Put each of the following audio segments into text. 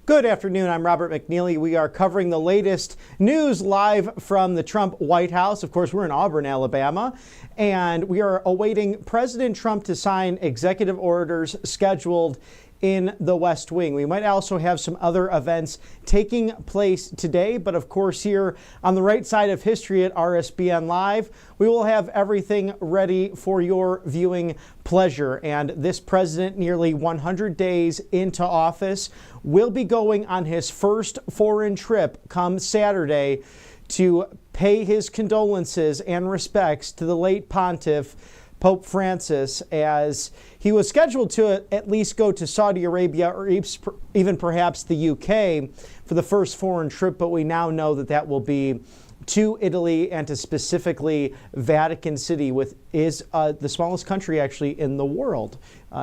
Good afternoon. I'm Robert McNeely. We are covering the latest news live from the Trump White House. Of course, we're in Auburn, Alabama, and we are awaiting President Trump to sign executive orders scheduled in the West Wing. We might also have some other events taking place today, but of course here on the right side of history at RSBN Live, we will have everything ready for your viewing pleasure. And this president, nearly 100 days into office, will be going on his first foreign trip come Saturday to pay his condolences and respects to the late pontiff, Pope Francis, as he was scheduled to at least go to Saudi Arabia or even perhaps the UK for the first foreign trip, but we now know that that will be to Italy and to specifically Vatican City, which is the smallest country actually in the world,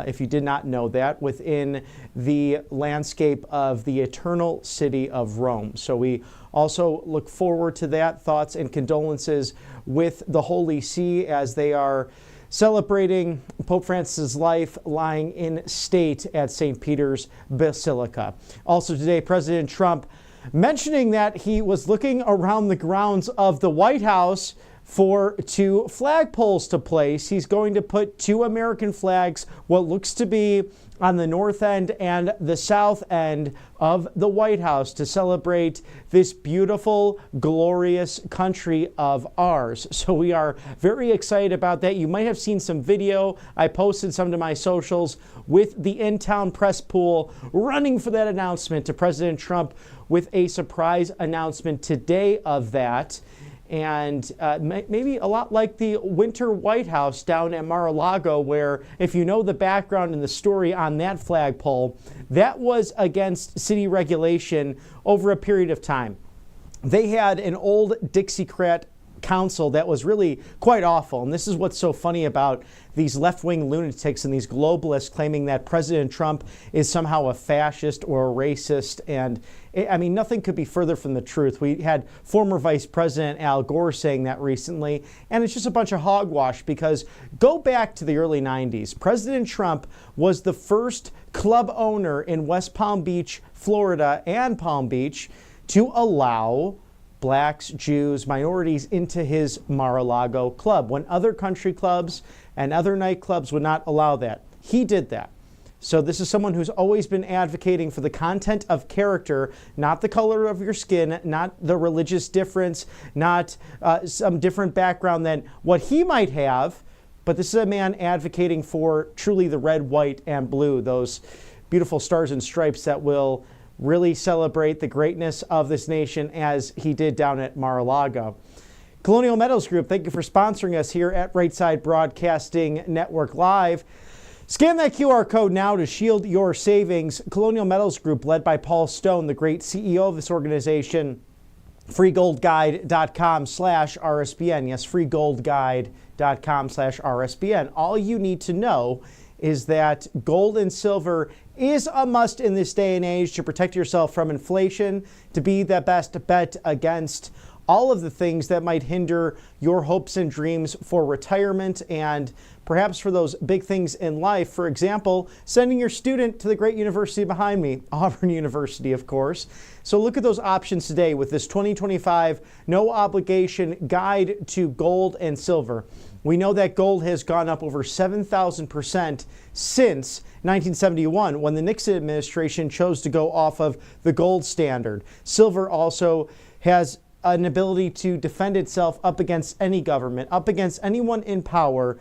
if you did not know that, within the landscape of the eternal city of Rome. So we also look forward to that. Thoughts and condolences with the Holy See as they are celebrating Pope Francis' life lying in state at St. Peter's Basilica. Also today, President Trump mentioning that he was looking around the grounds of the White House for two flagpoles to place. He's going to put two American flags, what looks to be on the north end and the south end of the White House, to celebrate this beautiful, glorious country of ours. So we are very excited about that. You might have seen some video. I posted some to my socials with the in-town press pool running for that announcement to President Trump with a surprise announcement today of that. And maybe a lot like the Winter White House down at Mar-a-Lago, where if you know the background and the story on that flagpole, that was against city regulation over a period of time. They had an old Dixiecrat council that was really quite awful. And this is what's so funny about these left-wing lunatics and these globalists claiming that President Trump is somehow a fascist or a racist. And I mean, nothing could be further from the truth. We had former Vice President Al Gore saying that recently, and it's just a bunch of hogwash, because go back to the early 90s. President Trump was the first club owner in West Palm Beach, Florida, and Palm Beach to allow blacks, Jews, minorities into his Mar-a-Lago club, when other country clubs and other nightclubs would not allow that. He did that. So this is someone who's always been advocating for the content of character, not the color of your skin, not the religious difference, not some different background than what he might have. But this is a man advocating for truly the red, white, and blue, those beautiful stars and stripes that will really celebrate the greatness of this nation, as he did down at Mar-a-Lago. Colonial Metals Group, thank you for sponsoring us here at Right Side Broadcasting Network Live. Scan that QR code now to shield your savings. Colonial Metals Group, led by Paul Stone, the great CEO of this organization. freegoldguide.com/RSBN. Yes, freegoldguide.com/RSBN. All you need to know is that gold and silver is a must in this day and age to protect yourself from inflation, to be the best bet against all of the things that might hinder your hopes and dreams for retirement, and perhaps for those big things in life. For example, sending your student to the great university behind me, Auburn University, of course. So look at those options today with this 2025 no obligation guide to gold and silver. We know that gold has gone up over 7,000% since 1971, when the Nixon administration chose to go off of the gold standard. Silver also has an ability to defend itself up against any government, up against anyone in power.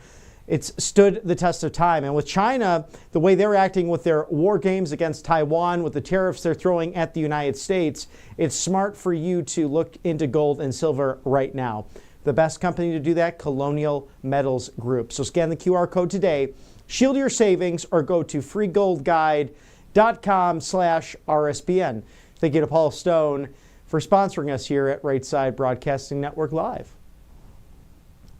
It's stood the test of time. And with China, the way they're acting with their war games against Taiwan, with the tariffs they're throwing at the United States, it's smart for you to look into gold and silver right now. The best company to do that, Colonial Metals Group. So scan the QR code today, shield your savings, or go to freegoldguide.com/RSBN. Thank you to Paul Stone for sponsoring us here at Right Side Broadcasting Network Live.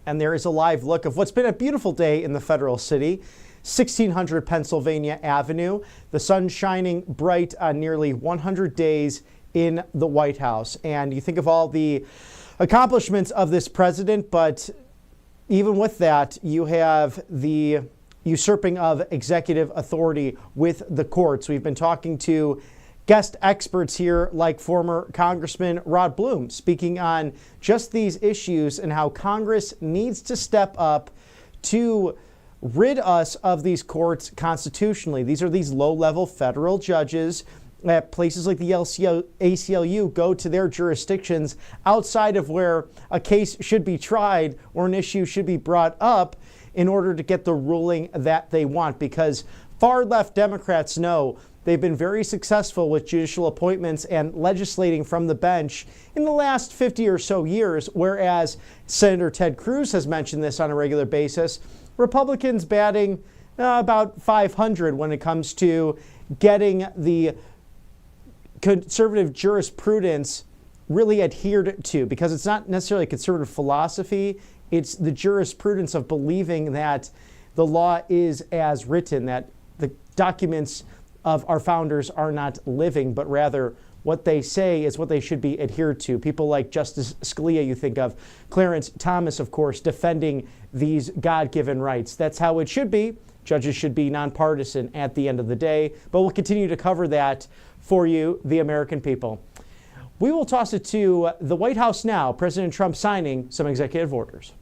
And there is a live look of what's been a beautiful day in the Federal City, 1600 Pennsylvania Avenue. The sun shining bright on nearly 100 days in the White House. And you think of all the accomplishments of this president, but even with that, you have the usurping of executive authority with the courts. We've been talking to guest experts here like former Congressman Rod Blum speaking on just these issues and how Congress needs to step up to rid us of these courts constitutionally. These are these low-level federal judges at places like the ACLU go to their jurisdictions outside of where a case should be tried or an issue should be brought up in order to get the ruling that they want, because far-left Democrats know they've been very successful with judicial appointments and legislating from the bench in the last 50 or so years, whereas Senator Ted Cruz has mentioned this on a regular basis. Republicans batting about 500 when it comes to getting the conservative jurisprudence really adhered to, because it's not necessarily conservative philosophy, it's the jurisprudence of believing that the law is as written, that the documents of our founders are not living, but rather what they say is what they should be adhered to. People like Justice Scalia, you think of, Clarence Thomas, of course, defending these God-given rights. That's how it should be. Judges should be nonpartisan at the end of the day, but we'll continue to cover that for you, the American people. We will toss it to the White House now. President Trump signing some executive orders.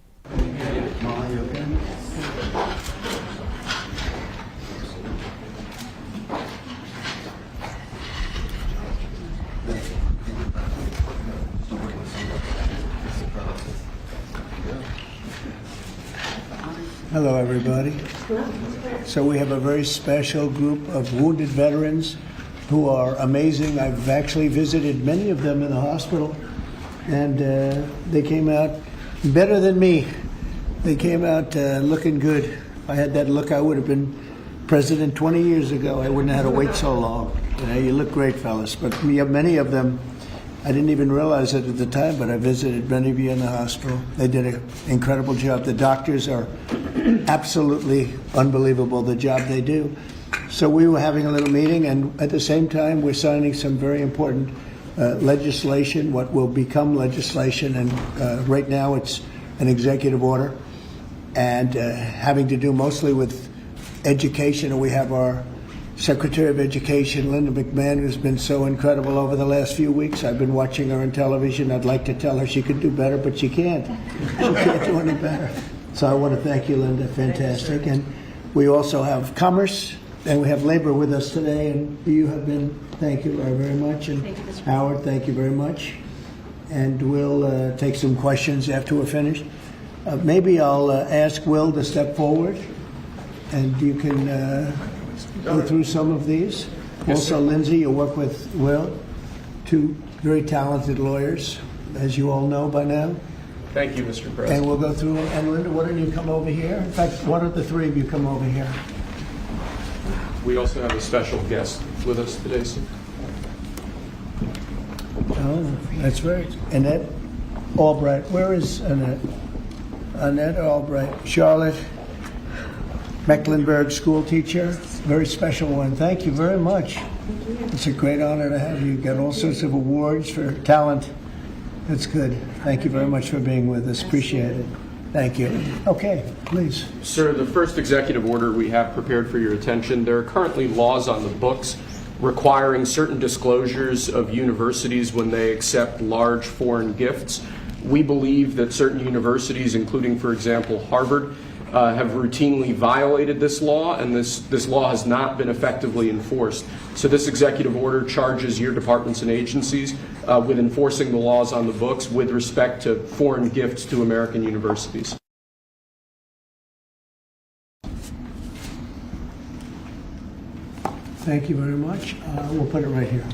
Hello, everybody. So we have a very special group of wounded veterans who are amazing. I've actually visited many of them in the hospital, and they came out better than me. They came out looking good. If I had that look, I would have been president 20 years ago. I wouldn't have had to wait so long. You look great, fellas. But many of them, I didn't even realize it at the time, but I visited many of you in the hospital. They did an incredible job. The doctors are absolutely unbelievable, the job they do. So we were having a little meeting, and at the same time, we're signing some very important legislation, what will become legislation, and right now it's an executive order, and having to do mostly with education. And we have our Secretary of Education, Linda McMahon, who's been so incredible over the last few weeks. I've been watching her on television. I'd like to tell her she could do better, but she can't. She can't do any better. So I want to thank you, Linda. Fantastic. And we also have Commerce, and we have Labor with us today. And you have been, thank you very much. And thank you, Mr. Howard, thank you very much. And we'll take some questions after we're finished. Maybe I'll ask Will to step forward, and you can go through some of these. Yes, also, sir. Lindsay, you'll work with Will, two very talented lawyers, as you all know by now. Thank you, Mr. President. And we'll go through them. And Linda, why don't you come over here? In fact, why don't the three of you come over here? We also have a special guest with us today, sir. Oh, that's right. Annette Albright. Where is Annette? Annette Albright. Charlotte Mecklenburg, school teacher. Very special one. Thank you very much. It's a great honor to have you. You get all sorts of awards for talent. That's good. Thank you very much for being with us. Appreciate it. Thank you. Okay, please. Sir, the first executive order we have prepared for your attention, there are currently laws on the books requiring certain disclosures of universities when they accept large foreign gifts. We believe that certain universities, including, for example, Harvard, have routinely violated this law, and this law has not been effectively enforced. So this executive order charges your departments and agencies with enforcing the laws on the books with respect to foreign gifts to American universities. Thank you very much. We'll put it right here.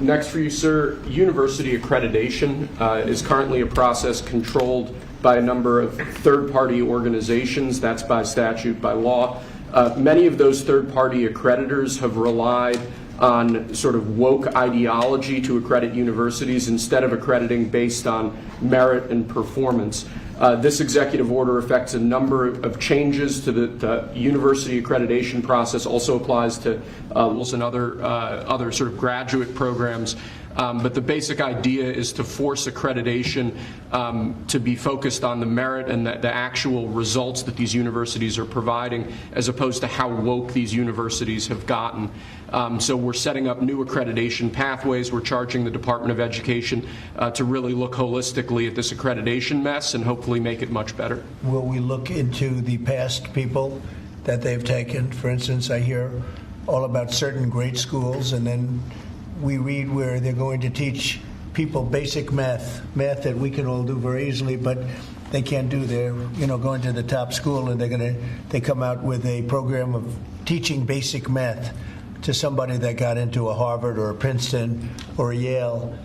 Next for you, sir, university accreditation is currently a process controlled by a number of third-party organizations. That's by statute, by law. Many of those third-party accreditors have relied on sort of woke ideology to accredit universities instead of accrediting based on merit and performance. This executive order affects a number of changes to the university accreditation process, also applies to and other sort of graduate programs. But the basic idea is to force accreditation to be focused on the merit and the actual results that these universities are providing, as opposed to how woke these universities have gotten. So we're setting up new accreditation pathways. We're charging the Department of Education to really look holistically at this accreditation mess and hopefully make it much better. Will we look into the past people that they've taken? For instance, I hear all about certain great schools, and then we read where they're going to teach people basic math that we can all do very easily, but they can't do. They're going to the top school, and they come out with a program of teaching basic math to somebody that got into a Harvard or a Princeton or a Yale.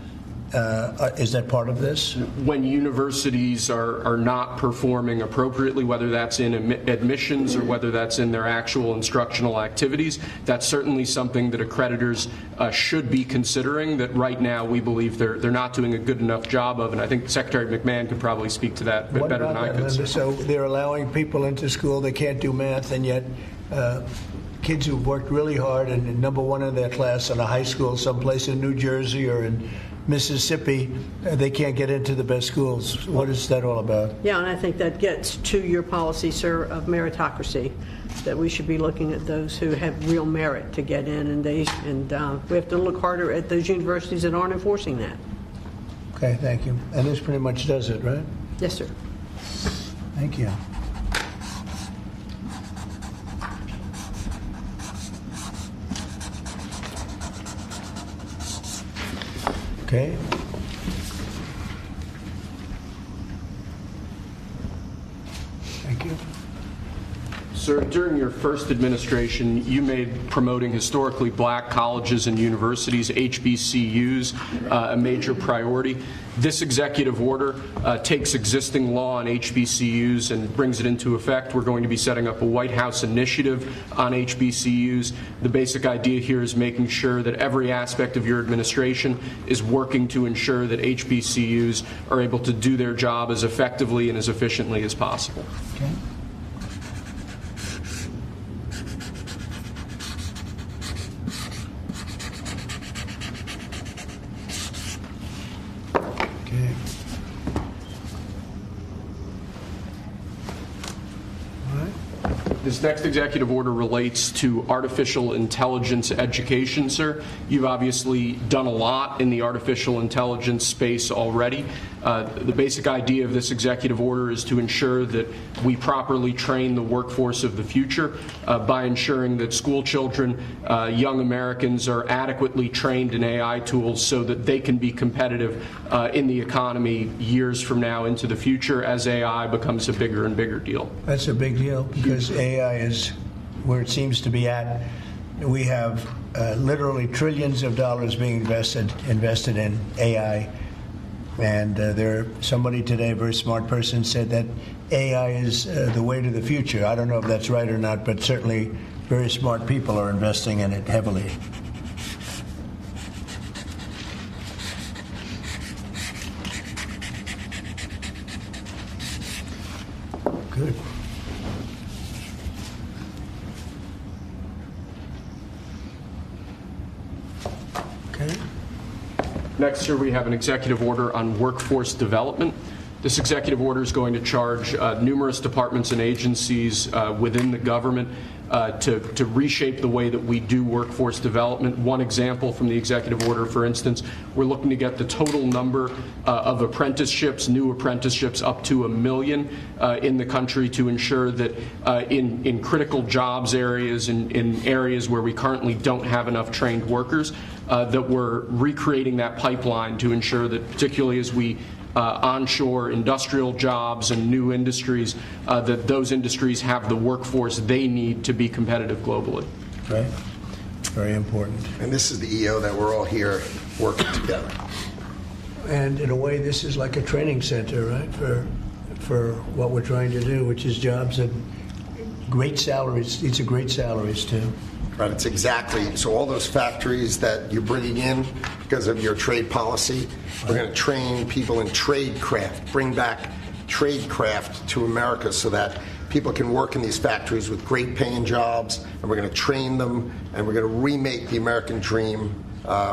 Is that part of this? When universities are not performing appropriately, whether that's in admissions or whether that's in their actual instructional activities, that's certainly something that accreditors should be considering, that right now we believe they're not doing a good enough job of, and I think Secretary McMahon could probably speak to that better than I could. Linda? So they're allowing people into school that can't do math, and yet kids who've worked really hard and number one in their class in a high school someplace in New Jersey or in Mississippi, they can't get into the best schools. What is that all about? Yeah, and I think that gets to your policy, sir, of meritocracy, that we should be looking at those who have real merit to get in, and we have to look harder at those universities that aren't enforcing that. Okay, thank you. And this pretty much does it, right? Yes, sir. Thank you. Okay. Thank you. Sir, during your first administration, you made promoting historically black colleges and universities, HBCUs, a major priority. This executive order takes existing law on HBCUs and brings it into effect. We're going to be setting up a White House initiative on HBCUs. The basic idea here is making sure that every aspect of your administration is working to ensure that HBCUs are able to do their job as effectively and as efficiently as possible. Okay. This next executive order relates to artificial intelligence education, sir. You've obviously done a lot in the artificial intelligence space already. The basic idea of this executive order is to ensure that we properly train the workforce of the future by ensuring that school children, young Americans, are adequately trained in AI tools so that they can be competitive in the economy years from now into the future as AI becomes a bigger and bigger deal. That's a big deal because AI is where it seems to be at. We have literally trillions of dollars being invested in AI. And somebody today, a very smart person, said that AI is the way to the future. I don't know if that's right or not, but certainly very smart people are investing in it heavily. Good. Okay. Next, sir, we have an executive order on workforce development. This executive order is going to charge numerous departments and agencies within the government to reshape the way that we do workforce development. One example from the executive order, for instance, we're looking to get the total number of apprenticeships, new apprenticeships, up to 1 million in the country to ensure that in critical jobs areas, in areas where we currently don't have enough trained workers, that we're recreating that pipeline to ensure that, particularly as we onshore industrial jobs and new industries, that those industries have the workforce they need to be competitive globally. Right. Very important. And this is the EO that we're all here working together. And in a way, this is like a training center, right, for what we're trying to do, which is jobs at great salaries. These are great salaries, too. Right, it's exactly, so all those factories that you're bringing in because of your trade policy, we're going to train people in trade craft, bring back trade craft to America so that people can work in these factories with great paying jobs, and we're going to train them, and we're going to remake the American dream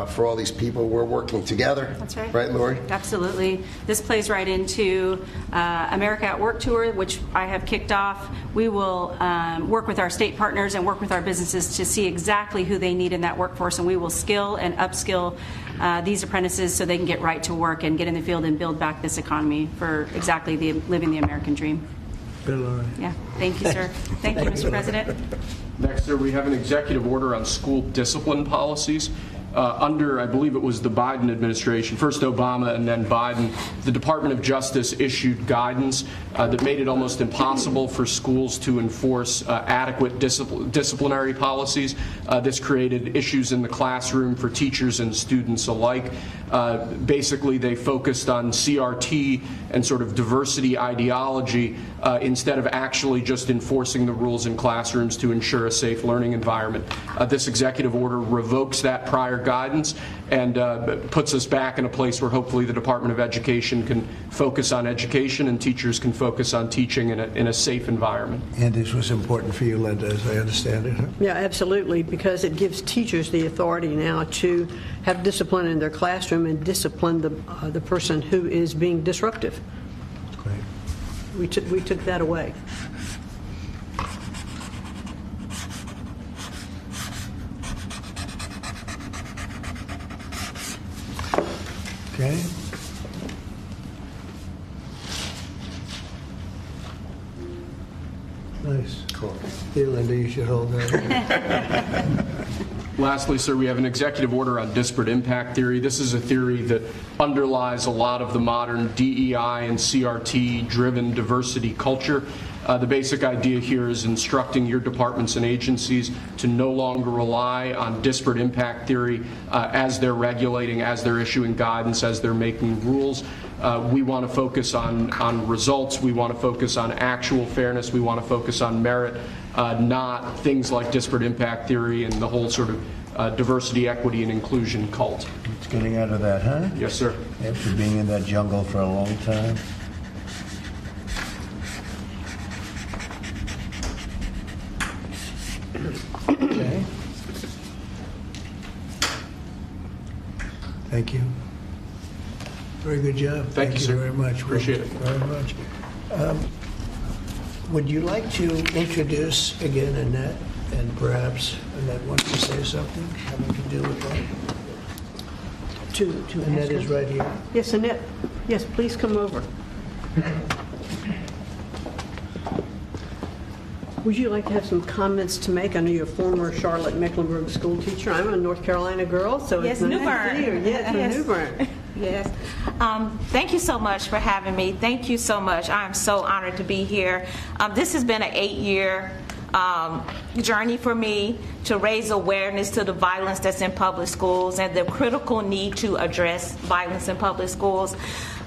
for all these people. We're working together. That's right. Right, Lori? Absolutely. This plays right into America at Work Tour, which I have kicked off. We will work with our state partners and work with our businesses to see exactly who they need in that workforce, and we will skill and upskill these apprentices so they can get right to work and get in the field and build back this economy for exactly living the American dream. Good, Lori. Yeah. Thank you, sir. Thank you, Mr. President. Next, sir, we have an executive order on school discipline policies. Under, I believe it was the Biden administration, first Obama and then Biden, the Department of Justice issued guidance that made it almost impossible for schools to enforce adequate disciplinary policies. This created issues in the classroom for teachers and students alike. Basically, they focused on CRT and sort of diversity ideology instead of actually just enforcing the rules in classrooms to ensure a safe learning environment. This executive order revokes that prior guidance and puts us back in a place where hopefully the Department of Education can focus on education and teachers can focus on teaching in a safe environment. And this was important for you, Linda, as I understand it. Huh? Yeah, absolutely, because it gives teachers the authority now to have discipline in their classroom and discipline the person who is being disruptive. Great. We took that away. Okay. Nice. Cool. Here, Linda, you should hold that. Lastly, sir, we have an executive order on disparate impact theory. This is a theory that underlies a lot of the modern DEI and CRT-driven diversity culture. The basic idea here is instructing your departments and agencies to no longer rely on disparate impact theory as they're regulating, as they're issuing guidance, as they're making rules. We want to focus on results. We want to focus on actual fairness. We want to focus on merit, not things like disparate impact theory and the whole sort of diversity, equity, and inclusion cult. It's getting out of that, huh? Yes, sir. After being in that jungle for a long time. Okay. Thank you. Very good job. Thank you, sir. Very much. Appreciate it. Very much. Would you like to introduce again Annette, and perhaps Annette wants to say something having to do with that? To Annette ask is her. right here. Yes, Annette. Yes, please come over. Would you like to have some comments to make? I know you're a former Charlotte Mecklenburg school teacher. I'm a North Carolina girl, so Yes, it's nice New Bern. to see you. Yes, from Yes. New Bern. Yes. Thank you so much for having me. Thank you so much. I'm so honored to be here. This has been an 8-year journey for me to raise awareness to the violence that's in public schools and the critical need to address violence in public schools.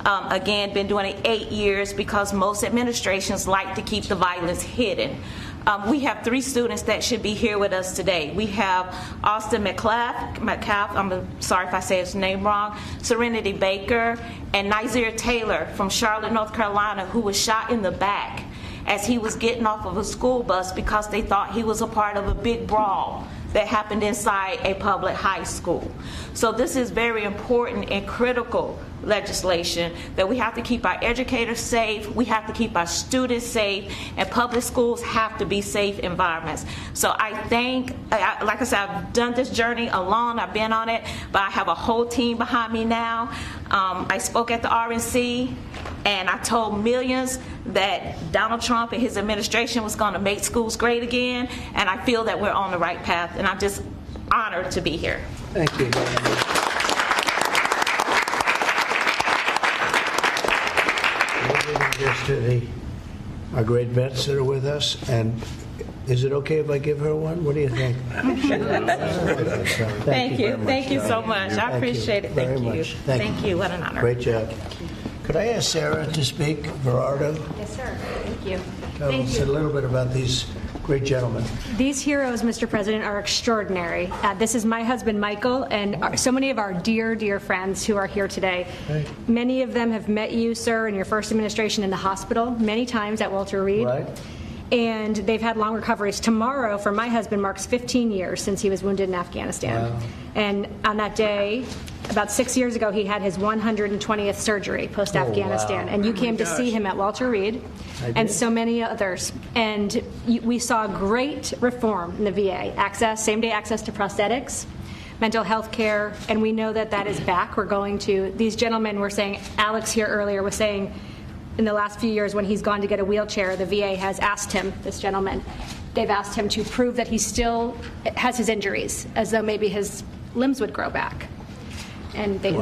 Again, been doing it 8 years because most administrations like to keep the violence hidden. We have 3 students that should be here with us today. We have Austin McCaff, I'm sorry if I say his name wrong, Serenity Baker, and Nizir Taylor from Charlotte, North Carolina, who was shot in the back as he was getting off of a school bus because they thought he was a part of a big brawl that happened inside a public high school. So this is very important and critical legislation that we have to keep our educators safe, we have to keep our students safe, and public schools have to be safe environments. So I think, like I said, I've done this journey alone, I've been on it, but I have a whole team behind me now. I spoke at the RNC, and I told millions that Donald Trump and his administration was going to make schools great again, and I feel that we're on the right path, and I'm just honored to be here. Thank you very much. Just to our great vets that are with us, and is it okay if I give her one? What do you think? Thank you. Thank you so much. I appreciate it. Thank you. Thank you. What an honor. Great job. Could I ask Sarah to speak, Gerardo? Yes, sir. Thank you. Tell us a little bit about these great gentlemen. These heroes, Mr. President, are extraordinary. This is my husband, Michael, and so many of our dear, dear friends who are here today. Right. Many of them have met you, sir, in your first administration in the hospital, many times at Walter Reed. Right. And they've had long recoveries. Tomorrow, for my husband, marks 15 years since he was wounded in Afghanistan. Wow. And on that day, about 6 years ago, he had his 120th surgery post-Afghanistan. wow. And you came to see him at Walter Reed and so many others. And we saw great reform in the VA. Access, same-day access to prosthetics, mental health care, and we know that that is back. We're going to, these gentlemen were saying, Alex here earlier was saying, in the last few years when he's gone to get a wheelchair, the VA has asked him, this gentleman, they've asked him to prove that he still has his injuries, as though maybe his limbs would grow back. And they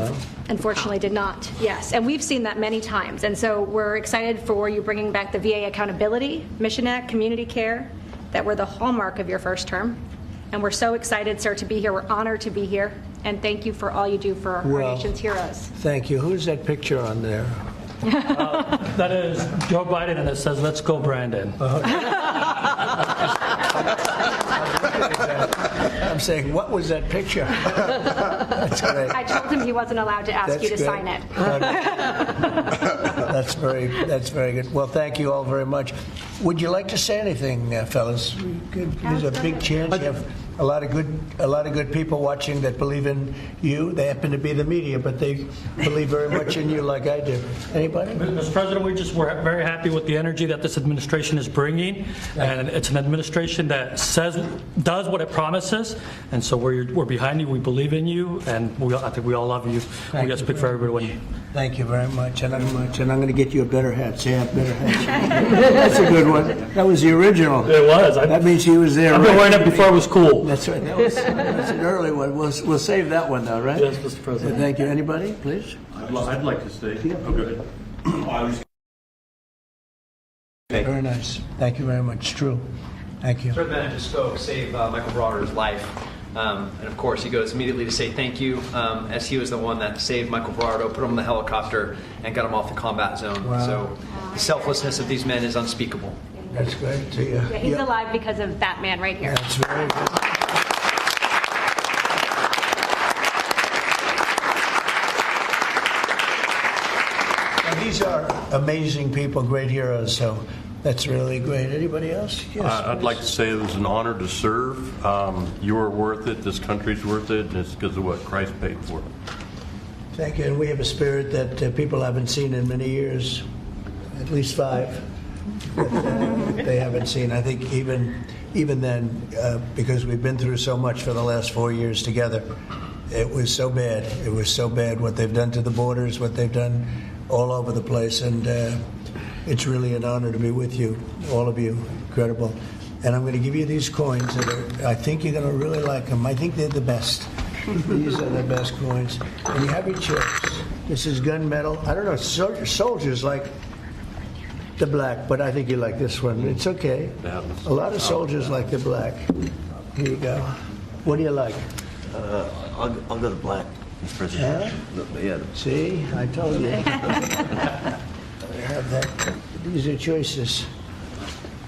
unfortunately did not. Yes, and we've seen that many times. And so we're excited for you bringing back the VA accountability, Mission Act, community care, that were the hallmark of your first term. And we're so excited, sir, to be here. We're honored to be here. And thank you for all you do for our nation's heroes. Thank you. Who's that picture on there? That is Joe Biden, and it says, "Let's go, Brandon." I'm saying, what was that picture? That's great. I told him he wasn't allowed to ask That's you to good. sign it. That's very good. Well, thank you all very much. Would you like to say anything, fellas? There's a big chance you have a lot of good people watching that believe in you. They happen to be the media, but they believe very much in you, like I do. Anybody? Mr. President, we're very happy with the energy that this administration is bringing, and it's an administration that does what it promises, and so we're behind you. We believe in you, and I think we all love you. We got to speak for everybody. Thank you very much, and I'm going to get you a better hat. Say a better hat. That's a good one. That was the original. It was. That means he was there. I've been wearing it before it was cool. That's right. That's an early one. We'll save that one, though, right? Yes, Mr. President. Thank you. Anybody, please? I'd like to stay. Oh, good. Very nice. Thank you very much. True. Thank you. Sir Bennett just spoke, save Michael Broder's life. And of course, he goes immediately to say thank you, as he was the one that saved Michael Brado, put him in the helicopter, and got him off the combat zone. Wow. So the selflessness of these men is unspeakable. That's great to you. Yeah, he's alive because of that man right here. That's very good. Now, these are amazing people, great heroes, so that's really great. Anybody else? Yes. I'd like to say it was an honor to serve. You're worth it. This country's worth it, and it's because of what Christ paid for it. Thank you. And we have a spirit that people haven't seen in many years, at least 5. That they haven't seen. I think even then, because we've been through so much for the last 4 years together, it was so bad. It was so bad what they've done to the borders, what they've done all over the place, and it's really an honor to be with you, all of you. Incredible. And I'm going to give you these coins that I think you're going to really like them. I think they're the best. These are the best coins. And you have your choice. This is gunmetal. I don't know, soldiers like the black, but I think you like this one. It's okay. A lot of soldiers like the black. Here you go. What do you like? I'll go to black, Mr. President. Yeah. See, I told you. I have that. These are choices.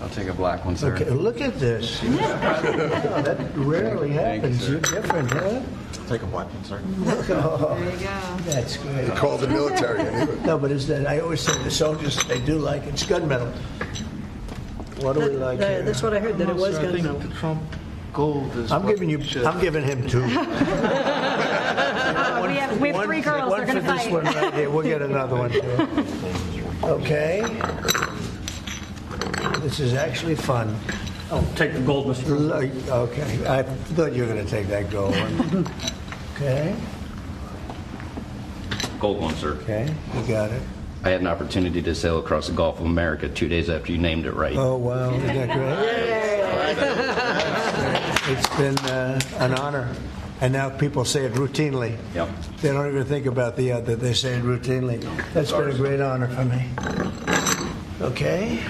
I'll take a black one, sir. Okay, look at this. Oh, that rarely happens. You're different, huh? I'll take a black one, sir. Oh, there you go. That's great. Call the military. No, but I always say the soldiers, they do like it. It's gunmetal. What do we like here? That's what I heard, that it was I think gunmetal. the Trump gold is. I'm giving him 2. We have 3 girls. They're going to One for this fight. one right here. We'll get another one too. Okay. This is actually fun. I'll take the gold, Mr. President. Okay. I thought you were going to take that gold one. Okay. Gold one, sir. Okay. You got it. I had an opportunity to sail across the Gulf of America 2 days after you named it right. Oh, wow. Isn't that great? It's been an honor. And now people say it routinely. Yep. They don't even think about the other. They say it routinely. That's been a great honor for me. Okay.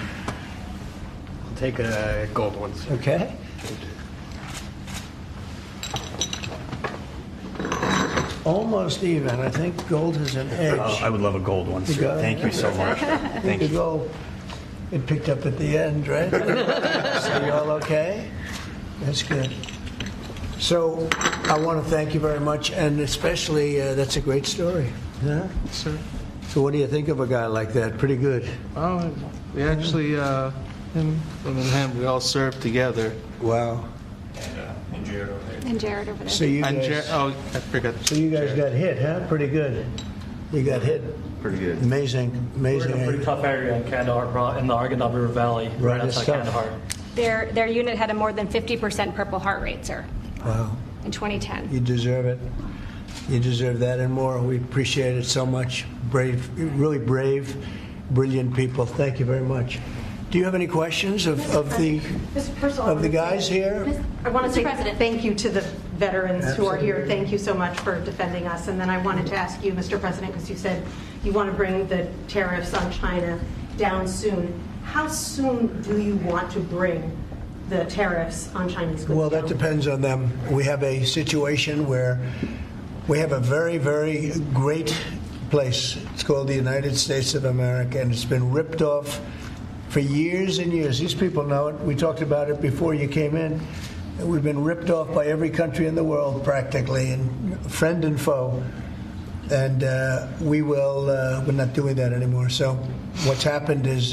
I'll take a gold one. Okay. Almost even. I think gold has an edge. I would love a gold one, sir. Thank you so much. Thank you. Gold. It picked up at the end, right? So you all okay? That's good. So I want to thank you very much, and especially that's a great story. Yeah? Sir. So what do you think of a guy like that? Pretty good. Oh, we actually Him and him, we all served together. Wow. And Jared over there. So you And guys, I forgot. so you guys got hit, huh? Pretty good. You got hit. Pretty good. Amazing, We're amazing. in a pretty tough area in Kandahar, in the Arghandab River Valley, right it's outside tough. Kandahar. Their unit had a more than 50% Purple Heart rate, sir, Wow. in 2010. You deserve it. You deserve that and more. We appreciate it so much. Brave, really brave, brilliant people. Thank you very much. Do you have any questions of the guys here? I want to say President. thank you to the veterans who are here. Absolutely. Thank you so much for defending us. And then I wanted to ask you, Mr. President, because you said you want to bring the tariffs on China down soon. How soon do you want to bring the tariffs on Chinese goods Well, that down? depends on them. We have a situation where we have a very, very great place. It's called the United States of America, and it's been ripped off for years and years. These people know it. We talked about it before you came in. We've been ripped off by every country in the world, practically, and friend and foe. And we're not doing that anymore. So what's happened is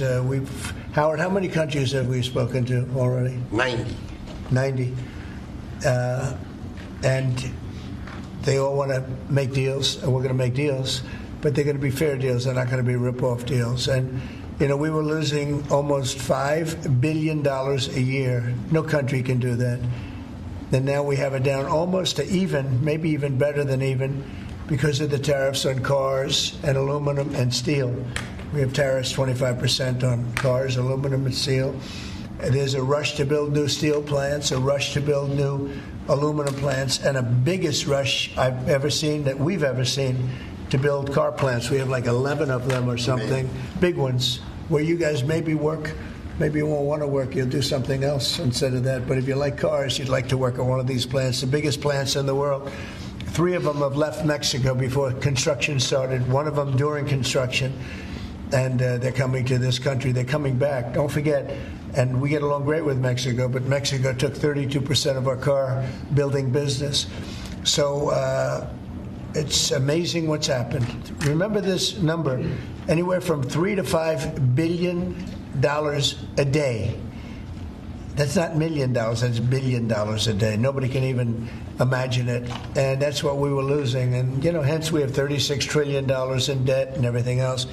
Howard, how many countries have we spoken to already? 90. And they all want to make deals, and we're going to make deals, but they're going to be fair deals. They're not going to be rip-off deals. And, you know, we were losing almost $5 billion a year. No country can do that. And now we have it down almost to even, maybe even better than even, because of the tariffs on cars and aluminum and steel. We have tariffs 25% on cars, aluminum, and steel. There's a rush to build new steel plants, a rush to build new aluminum plants, and a biggest rush I've ever seen, that we've ever seen, to build car plants. We have like 11 of them or something, big ones, where you guys maybe work. Maybe you won't want to work. You'll do something else instead of that. But if you like cars, you'd like to work at one of these plants, the biggest plants in the world. 3 of them have left Mexico before construction started, 1 of them during construction. And they're coming to this country. They're coming back. Don't forget, and we get along great with Mexico, but Mexico took 32% of our car building business. So it's amazing what's happened. Remember this number, anywhere from $3 to $5 billion a day. That's not $1 million, that's $1 billion a day. Nobody can even imagine it. And that's what we were losing. And, you know, hence we have $36 trillion in debt and everything else.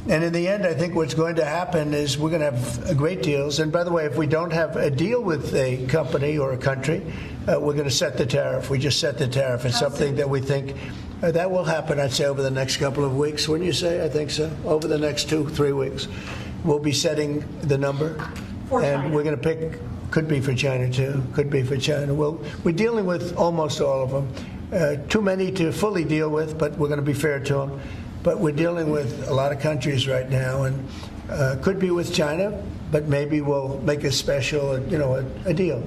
And in the end, I think what's going to happen is we're going to have great deals. And by the way, if we don't have a deal with a company or a country, we're going to set the tariff. We just set the tariff. It's something that we think that will happen, I'd say, over the next couple of weeks. Wouldn't you say? I think so. Over the next 2-3 weeks, we'll be setting the number. For and China. We're going to pick, could be for China too, could be for China. We're dealing with almost all of them. Too many to fully deal with, but we're going to be fair to them. But we're dealing with a lot of countries right now, and could be with China, but maybe we'll make a special, you know, a deal,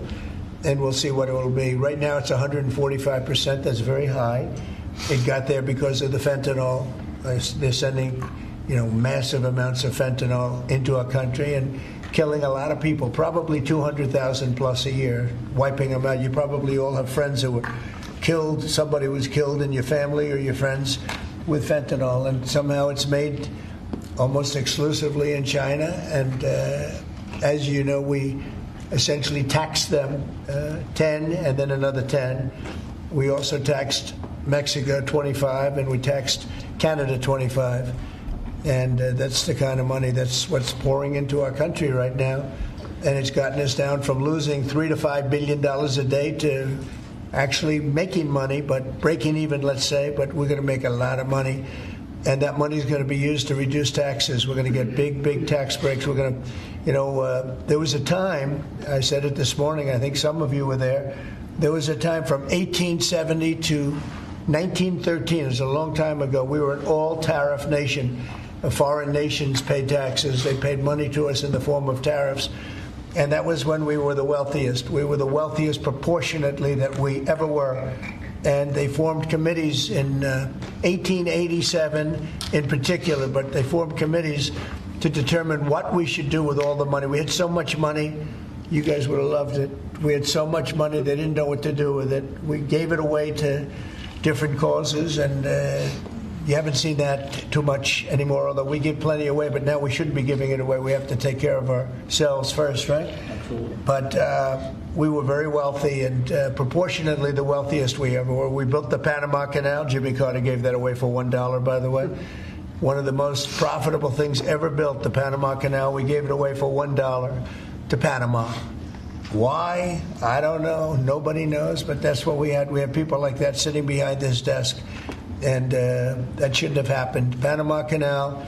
and we'll see what it will be. Right now, it's 145%. That's very high. It got there because of the fentanyl. They're sending, you know, massive amounts of fentanyl into our country and killing a lot of people, probably 200,000 plus a year, wiping them out. You probably all have friends who were killed. Somebody was killed in your family or your friends with fentanyl, and somehow it's made almost exclusively in China. And as you know, we essentially taxed them 10 and then another 10. We also taxed Mexico 25, and we taxed Canada 25. And that's the kind of money that's what's pouring into our country right now. And it's gotten us down from losing $3 to $5 billion a day to actually making money, but breaking even, let's say, but we're going to make a lot of money. And that money is going to be used to reduce taxes. We're going to get big, big tax breaks. We're going to, you know, there was a time, I said it this morning, I think some of you were there, there was a time from 1870 to 1913, it was a long time ago, we were an all-tariff nation. Foreign nations paid taxes. They paid money to us in the form of tariffs. And that was when we were the wealthiest. We were the wealthiest proportionately that we ever were. And they formed committees in 1887 in particular, but they formed committees to determine what we should do with all the money. We had so much money, you guys would have loved it. We had so much money, they didn't know what to do with it. We gave it away to different causes, and You haven't seen that too much anymore, although we give plenty away, but now we shouldn't be giving it away. We have to take care of ourselves first, right? Absolutely. But we were very wealthy, and proportionately the wealthiest we ever were. We built the Panama Canal. Jimmy Carter gave that away for $1, by the way. One of the most profitable things ever built, the Panama Canal. We gave it away for $1 to Panama. Why? I don't know. Nobody knows, but that's what we had. We had people like that sitting behind this desk. And that shouldn't have happened. Panama Canal,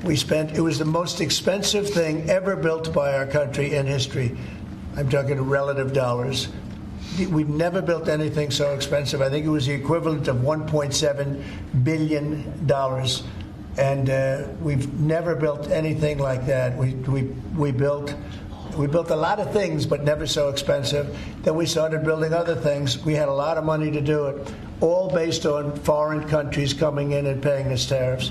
it was the most expensive thing ever built by our country in history. I'm talking relative dollars. We've never built anything so expensive. I think it was the equivalent of $1.7 billion. And we've never built anything like that. We built a lot of things, but never so expensive. Then we started building other things. We had a lot of money to do it, all based on foreign countries coming in and paying us tariffs.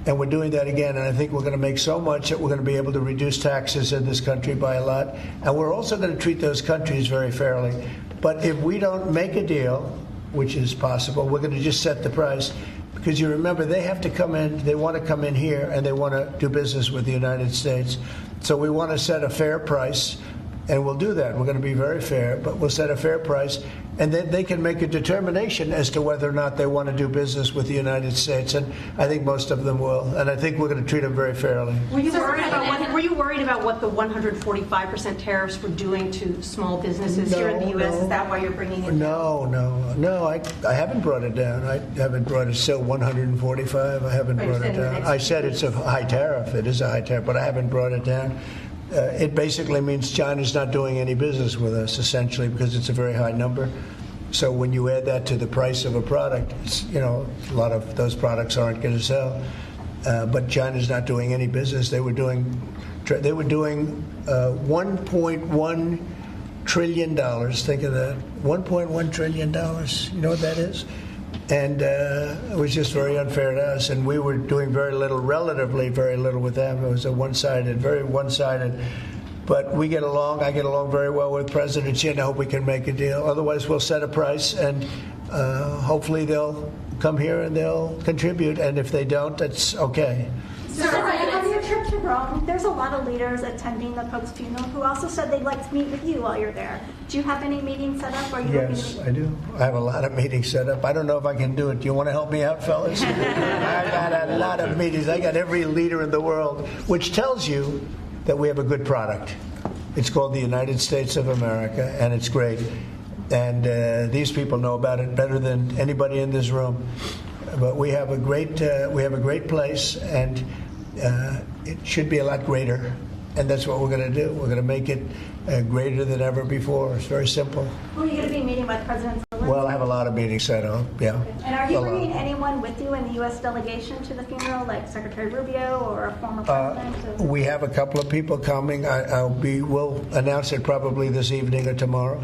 And we're doing that again, and I think we're going to make so much that we're going to be able to reduce taxes in this country by a lot. And we're also going to treat those countries very fairly. But if we don't make a deal, which is possible, we're going to just set the price. Because you remember, they have to come in, they want to come in here, and they want to do business with the United States. So we want to set a fair price, and we'll do that. We're going to be very fair, but we'll set a fair price, and then they can make a determination as to whether or not they want to do business with the United States. And I think most of them will, and I think we're going to treat them very fairly. Were you worried about what the 145% tariffs were doing to small businesses here in the U.S.? Is that why you're bringing it down? No. I haven't brought it down. I haven't brought it still 145. I haven't brought it down. I said it's a high tariff. It is a high tariff, but I haven't brought it down. It basically means China's not doing any business with us, essentially, because it's a very high number. So when you add that to the price of a product, a lot of those products aren't going to sell. But China's not doing any business. They were doing $1.1 trillion. Think of that, $1.1 trillion. You know what that is? And it was just very unfair to us, and we were doing very little, relatively very little with them. It was very one-sided. But we get along. I get along very well with President Xi, and I hope we can make a deal. Otherwise, we'll set a price, and hopefully they'll come here and they'll contribute. And if they don't, that's okay. So on your trip to Rome, there's a lot of leaders attending the Pope's funeral who also said they'd like to meet with you while you're there. Do you have any meetings set up? Or are you Yes, I do. I have a lot of meetings set up. I don't know if I can do it. Do you want to help me out, fellas? I got a lot of meetings. I got every leader in the world, which tells you that we have a good product. It's called the United States of America, and it's great. And these people know about it better than anybody in this room. But we have a great place, and it should be a lot greater. And that's what we're going to do. We're going to make it greater than ever before. It's very simple. Who are you going to be meeting with, President Zelensky? Well, I have a lot of meetings set up, yeah. And are you bringing anyone with you in the U.S. delegation to the funeral, like Secretary Rubio or a former president? We have a couple of people coming. We'll announce it probably this evening or tomorrow.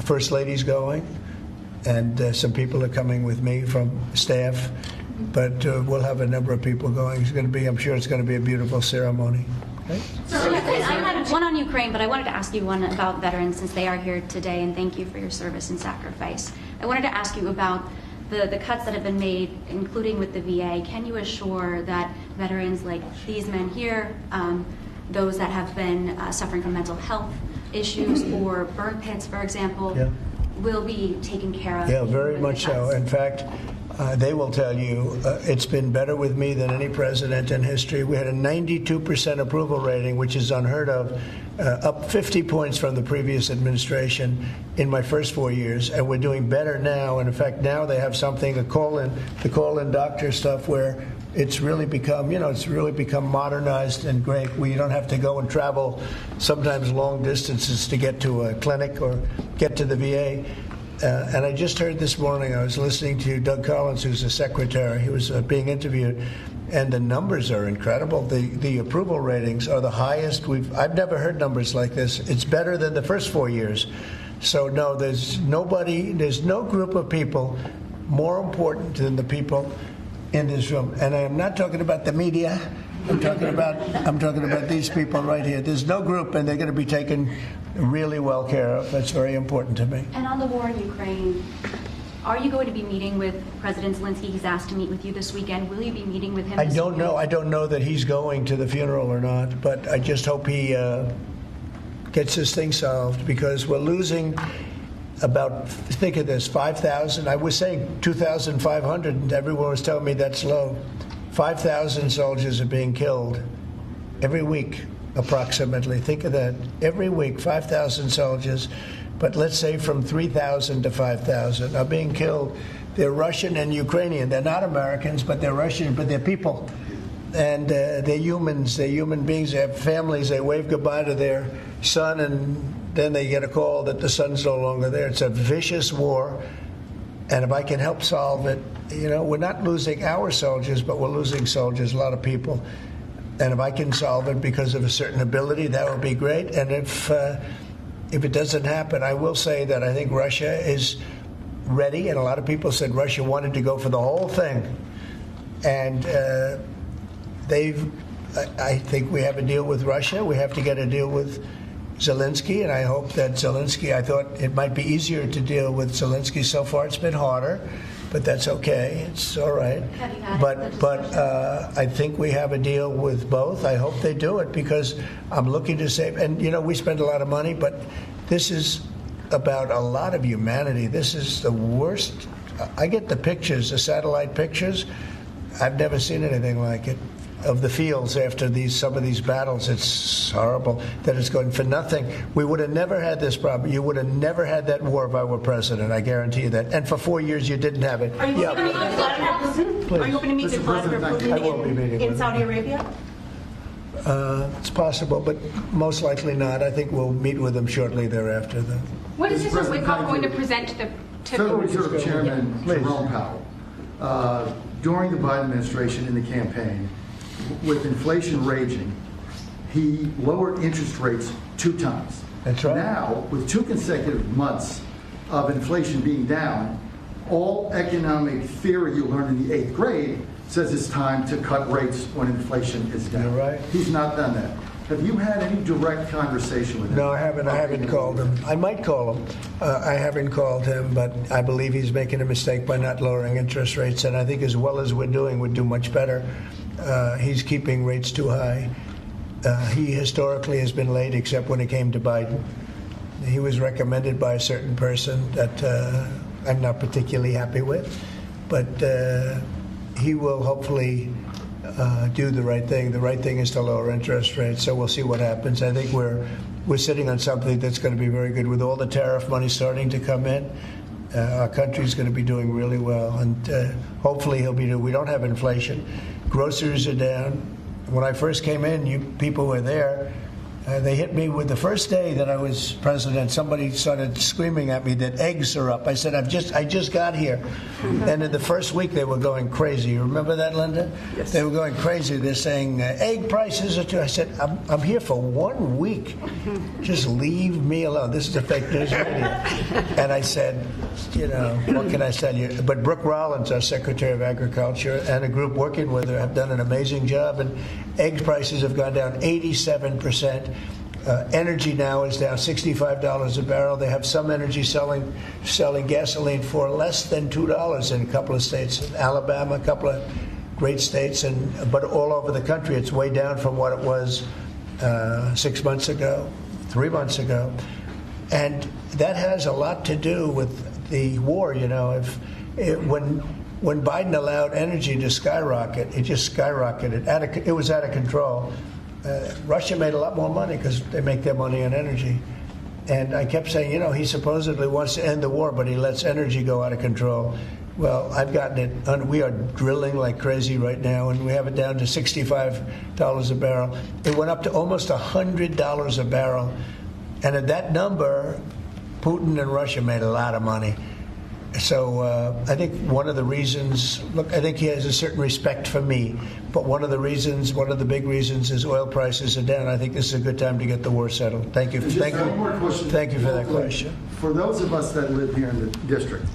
First Lady's going, and some people are coming with me from staff. But we'll have a number of people going. I'm sure it's going to be a beautiful ceremony. Okay? I had one on Ukraine, but I wanted to ask you one about veterans since they are here today, and thank you for your service and sacrifice. I wanted to ask you about the cuts that have been made, including with the VA. Can you assure that veterans like these men here, those that have been suffering from mental health issues or burn pits, for example, will be taken care of? Yeah, very much so. In fact, they will tell you it's been better with me than any president in history. We had a 92% approval rating, which is unheard of, up 50 points from the previous administration in my first 4 years, and we're doing better now. And in fact, now they have something, the call-in doctor stuff, where it's really become, modernized and great. We don't have to go and travel sometimes long distances to get to a clinic or get to the VA. And I just heard this morning, I was listening to Doug Collins, who's the secretary. He was being interviewed, and the numbers are incredible. The approval ratings are the highest I've never heard numbers like this. It's better than the first 4 years. So no, there's no group of people more important than the people in this room. And I am not talking about the media. I'm talking about these people right here. There's no group, and they're going to be taken really well care of. That's very important to me. And on the war in Ukraine, Are you going to be meeting with President Zelensky? He's asked to meet with you this weekend. Will you be meeting with him I this don't weekend? know. I don't know that he's going to the funeral or not, but I just hope he gets this thing solved, because we're losing about, think of this, 5,000. I was saying 2,500, and everyone was telling me that's low. 5,000 soldiers are being killed every week, approximately. Think of that. Every week, 5,000 soldiers, but let's say from 3,000 to 5,000 are being killed. They're Russian and Ukrainian. They're not Americans, but they're Russian, but they're people. And they're humans. They're human beings. They have families. They wave goodbye to their son, and then they get a call that the son's no longer there. It's a vicious war. And if I can help solve it, we're not losing our soldiers, but we're losing soldiers, a lot of people. And if I can solve it because of a certain ability, that would be great. And if it doesn't happen, I will say that I think Russia is ready. And a lot of people said Russia wanted to go for the whole thing. And I think we have a deal with Russia. We have to get a deal with Zelensky, and I hope that Zelensky, I thought it might be easier to deal with Zelensky. So far it's been harder, but that's okay. It's all right. But I think we have a deal with both. I hope they do it, because I'm looking to save. And, we spend a lot of money, but this is about a lot of humanity. This is the worst. I get the pictures, the satellite pictures. I've never seen anything like it, of the fields after some of these battles. It's horrible that it's going for nothing. We would have never had this problem. You would have never had that war if I were president. I guarantee you that. And for 4 years, you didn't have it. Are you hoping to meet with Vladimir Putin? Are you hoping to meet with Vladimir Putin in Saudi Arabia? It's possible, but most likely not. I think we'll meet with him shortly thereafter, though. What is Mr. Wickoff going to present to the Federal Reserve Chairman Jerome Powell, during the Biden administration in the campaign, with inflation raging, he lowered interest rates 2 times. That's right. Now, with 2 consecutive months of inflation being down, all economic theory you learned in the 8th grade says it's time to cut rates when inflation is down. You're right. He's not done that. Have you had any direct conversation with him? No, I haven't. I haven't called him. I might call him. I haven't called him, but I believe he's making a mistake by not lowering interest rates. And I think as well as we're doing, we'd do much better. He's keeping rates too high. He historically has been late, except when it came to Biden. He was recommended by a certain person that I'm not particularly happy with, but he will hopefully do the right thing. The right thing is to lower interest rates, so we'll see what happens. I think we're sitting on something that's going to be very good. With all the tariff money starting to come in, our country's going to be doing really well, and hopefully he'll be. We don't have inflation. Groceries are down. When I first came in, you people were there. They hit me with the first day that I was president. Somebody started screaming at me that eggs are up. I said, I just got here. And in the first week, they were going crazy. You remember that, Linda? Yes. They were going crazy. They're saying egg prices are too. I said, I'm here for 1 week. Just leave me alone. This is a fake news media. And I said, what can I tell you? But Brooke Rollins, our Secretary of Agriculture, and a group working with her have done an amazing job. And egg prices have gone down 87%. Energy now is down $65 a barrel. They have some energy selling gasoline for less than $2 in a couple of states. In Alabama, a couple of great states, but all over the country, it's way down from what it was 6 months ago, 3 months ago. And that has a lot to do with the war. When Biden allowed energy to skyrocket, it just skyrocketed. It was out of control. Russia made a lot more money because they make their money on energy. And I kept saying, he supposedly wants to end the war, but he lets energy go out of control. Well, I've gotten it. We are drilling like crazy right now, and we have it down to $65 a barrel. It went up to almost $100 a barrel. And at that number, Putin and Russia made a lot of money. So I think one of the reasons, I think he has a certain respect for me, but one of the big reasons is oil prices are down. I think this is a good time to get the war settled. Thank you. Thank you for that question. For those of us that live here in the district,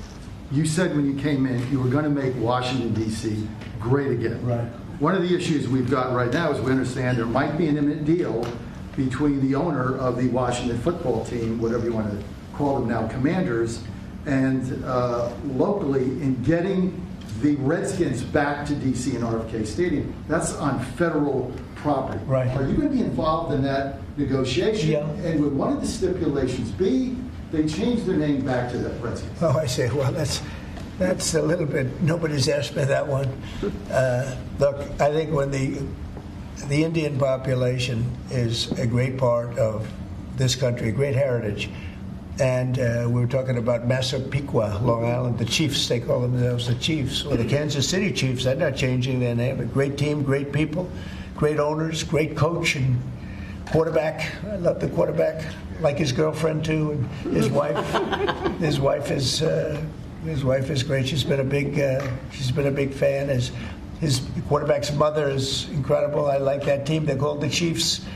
you said when you came in you were going to make Washington, D.C. great again. Right. One of the issues we've got right now is we understand there might be an imminent deal between the owner of the Washington football team, whatever you want to call them now, Commanders, and locally in getting the Redskins back to D.C. and RFK Stadium. That's on federal property. Right. Are you going to be involved in that negotiation? Yeah. And would one of the stipulations be they change their name back to the Redskins? Oh, I see. Well, that's a little bit. Nobody's asked me that one. Look, I think when the Indian population is a great part of this country, a great heritage. And we were talking about Massapequa, Long Island, the Chiefs, they call themselves the Chiefs, or the Kansas City Chiefs. They're not changing their name. A great team, great people, great owners, great coach and quarterback. I love the quarterback, like his girlfriend too, and his wife. His wife is great. She's been a big fan. His quarterback's mother is incredible. I like that team. They're called the Chiefs,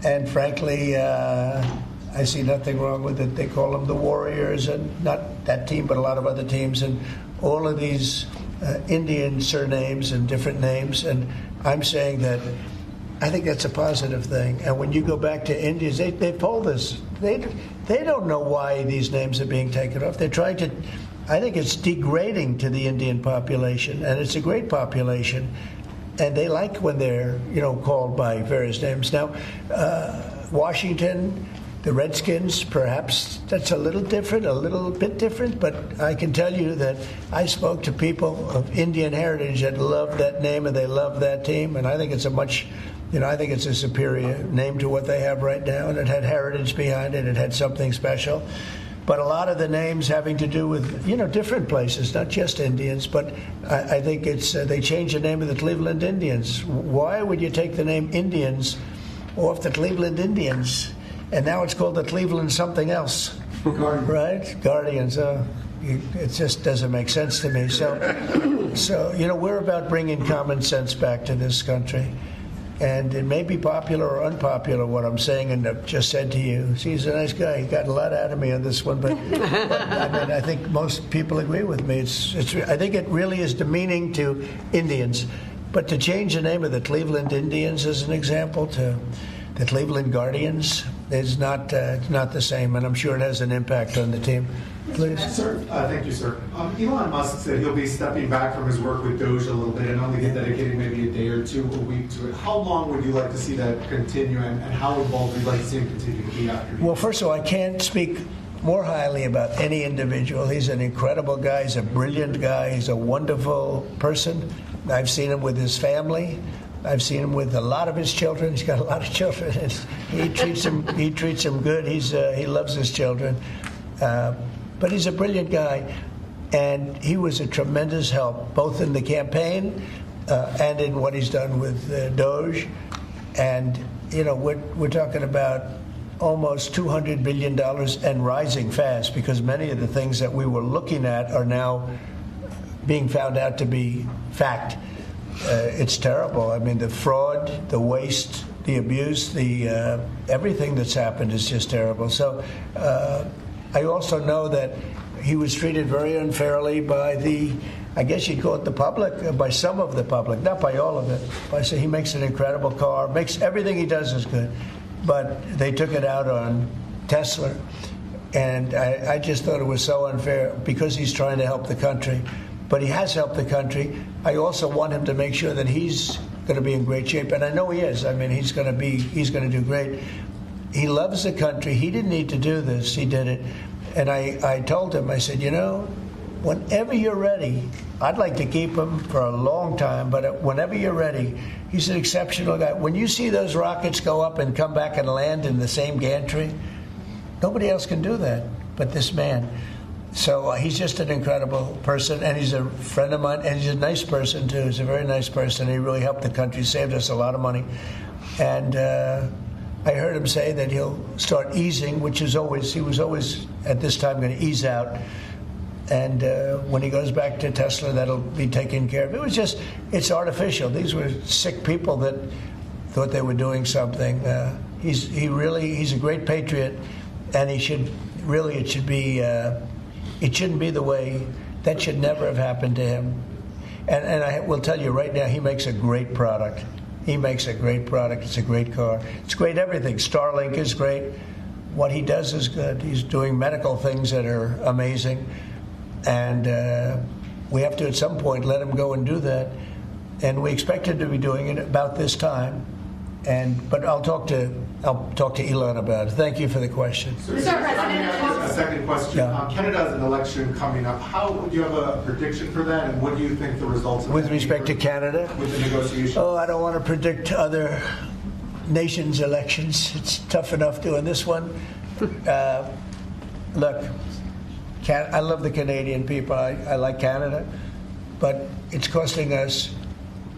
and frankly, I see nothing wrong with it. They call them the Warriors, and not that team, but a lot of other teams, and all of these Indian surnames and different names. And I'm saying that I think that's a positive thing. And when you go back to Indians, they polled this. They don't know why these names are being taken off. They're trying to. I think it's degrading to the Indian population, and it's a great population, and they like when they're called by various names. Now, Washington. The Redskins, perhaps that's a little bit different, but I can tell you that I spoke to people of Indian heritage that love that name and they love that team, and I think it's I think it's a superior name to what they have right now, and it had heritage behind it. It had something special. But a lot of the names having to do with, different places, not just Indians, but I think it's, they changed the name of the Cleveland Indians. Why would you take the name Indians off the Cleveland Indians? And now it's called the Cleveland something else, right? Guardians. It just doesn't make sense to me. So we're about bringing common sense back to this country, and it may be popular or unpopular what I'm saying, and I've just said to you. He's a nice guy. He got a lot out of me on this one, but I think most people agree with me. I think it really is demeaning to Indians, but to change the name of the Cleveland Indians as an example to the Cleveland Guardians is not the same, and I'm sure it has an impact on the team. Please. Sir, thank you, sir. Elon Musk said he'll be stepping back from his work with Doge a little bit and only dedicating maybe a day or two a week to it. How long would you like to see that continue, and how involved would you like to see him continue to be after you? Well, first of all, I can't speak more highly about any individual. He's an incredible guy. He's a brilliant guy. He's a wonderful person. I've seen him with his family. I've seen him with a lot of his children. He's got a lot of children. He treats them good. He loves his children. But he's a brilliant guy, and he was a tremendous help, both in the campaign and in what he's done with Doge. And we're talking about almost $200 billion and rising fast, because many of the things that we were looking at are now being found out to be fact. It's terrible. I mean, the fraud, the waste, the abuse, the everything that's happened is just terrible. So I also know that he was treated very unfairly by I guess you'd call it the public, by some of the public, not by all of it. He makes an incredible car, everything he does is good, but they took it out on Tesla, and I just thought it was so unfair because he's trying to help the country. But he has helped the country. I also want him to make sure that he's going to be in great shape, and I know he is. I mean, he's going to do great. He loves the country. He didn't need to do this. He did it. And I told him, I said, whenever you're ready, I'd like to keep him for a long time, but whenever you're ready, he's an exceptional guy. When you see those rockets go up and come back and land in the same gantry, nobody else can do that but this man. So he's just an incredible person, and he's a friend of mine, and he's a nice person, too. He's a very nice person. He really helped the country, saved us a lot of money. And I heard him say that he'll start easing, he was always at this time going to ease out. And when he goes back to Tesla, that'll be taken care of. It's artificial. These were sick people that thought they were doing something. He's a great patriot, and it shouldn't be the way. That should never have happened to him. And I will tell you right now, he makes a great product. It's a great car. It's great everything. Starlink is great. What he does is good. He's doing medical things that are amazing. And we have to, at some point, let him go and do that. And we expect him to be doing it about this time. But I'll talk to Elon about it. Thank you for the question. A second question. Canada has an election coming up. Do you have a prediction for that, and what do you think the results of With respect to Canada? With the negotiations? Oh, I don't want to predict other nations' elections. It's tough enough doing this one. Look, I love the Canadian people. I like Canada. But it's costing us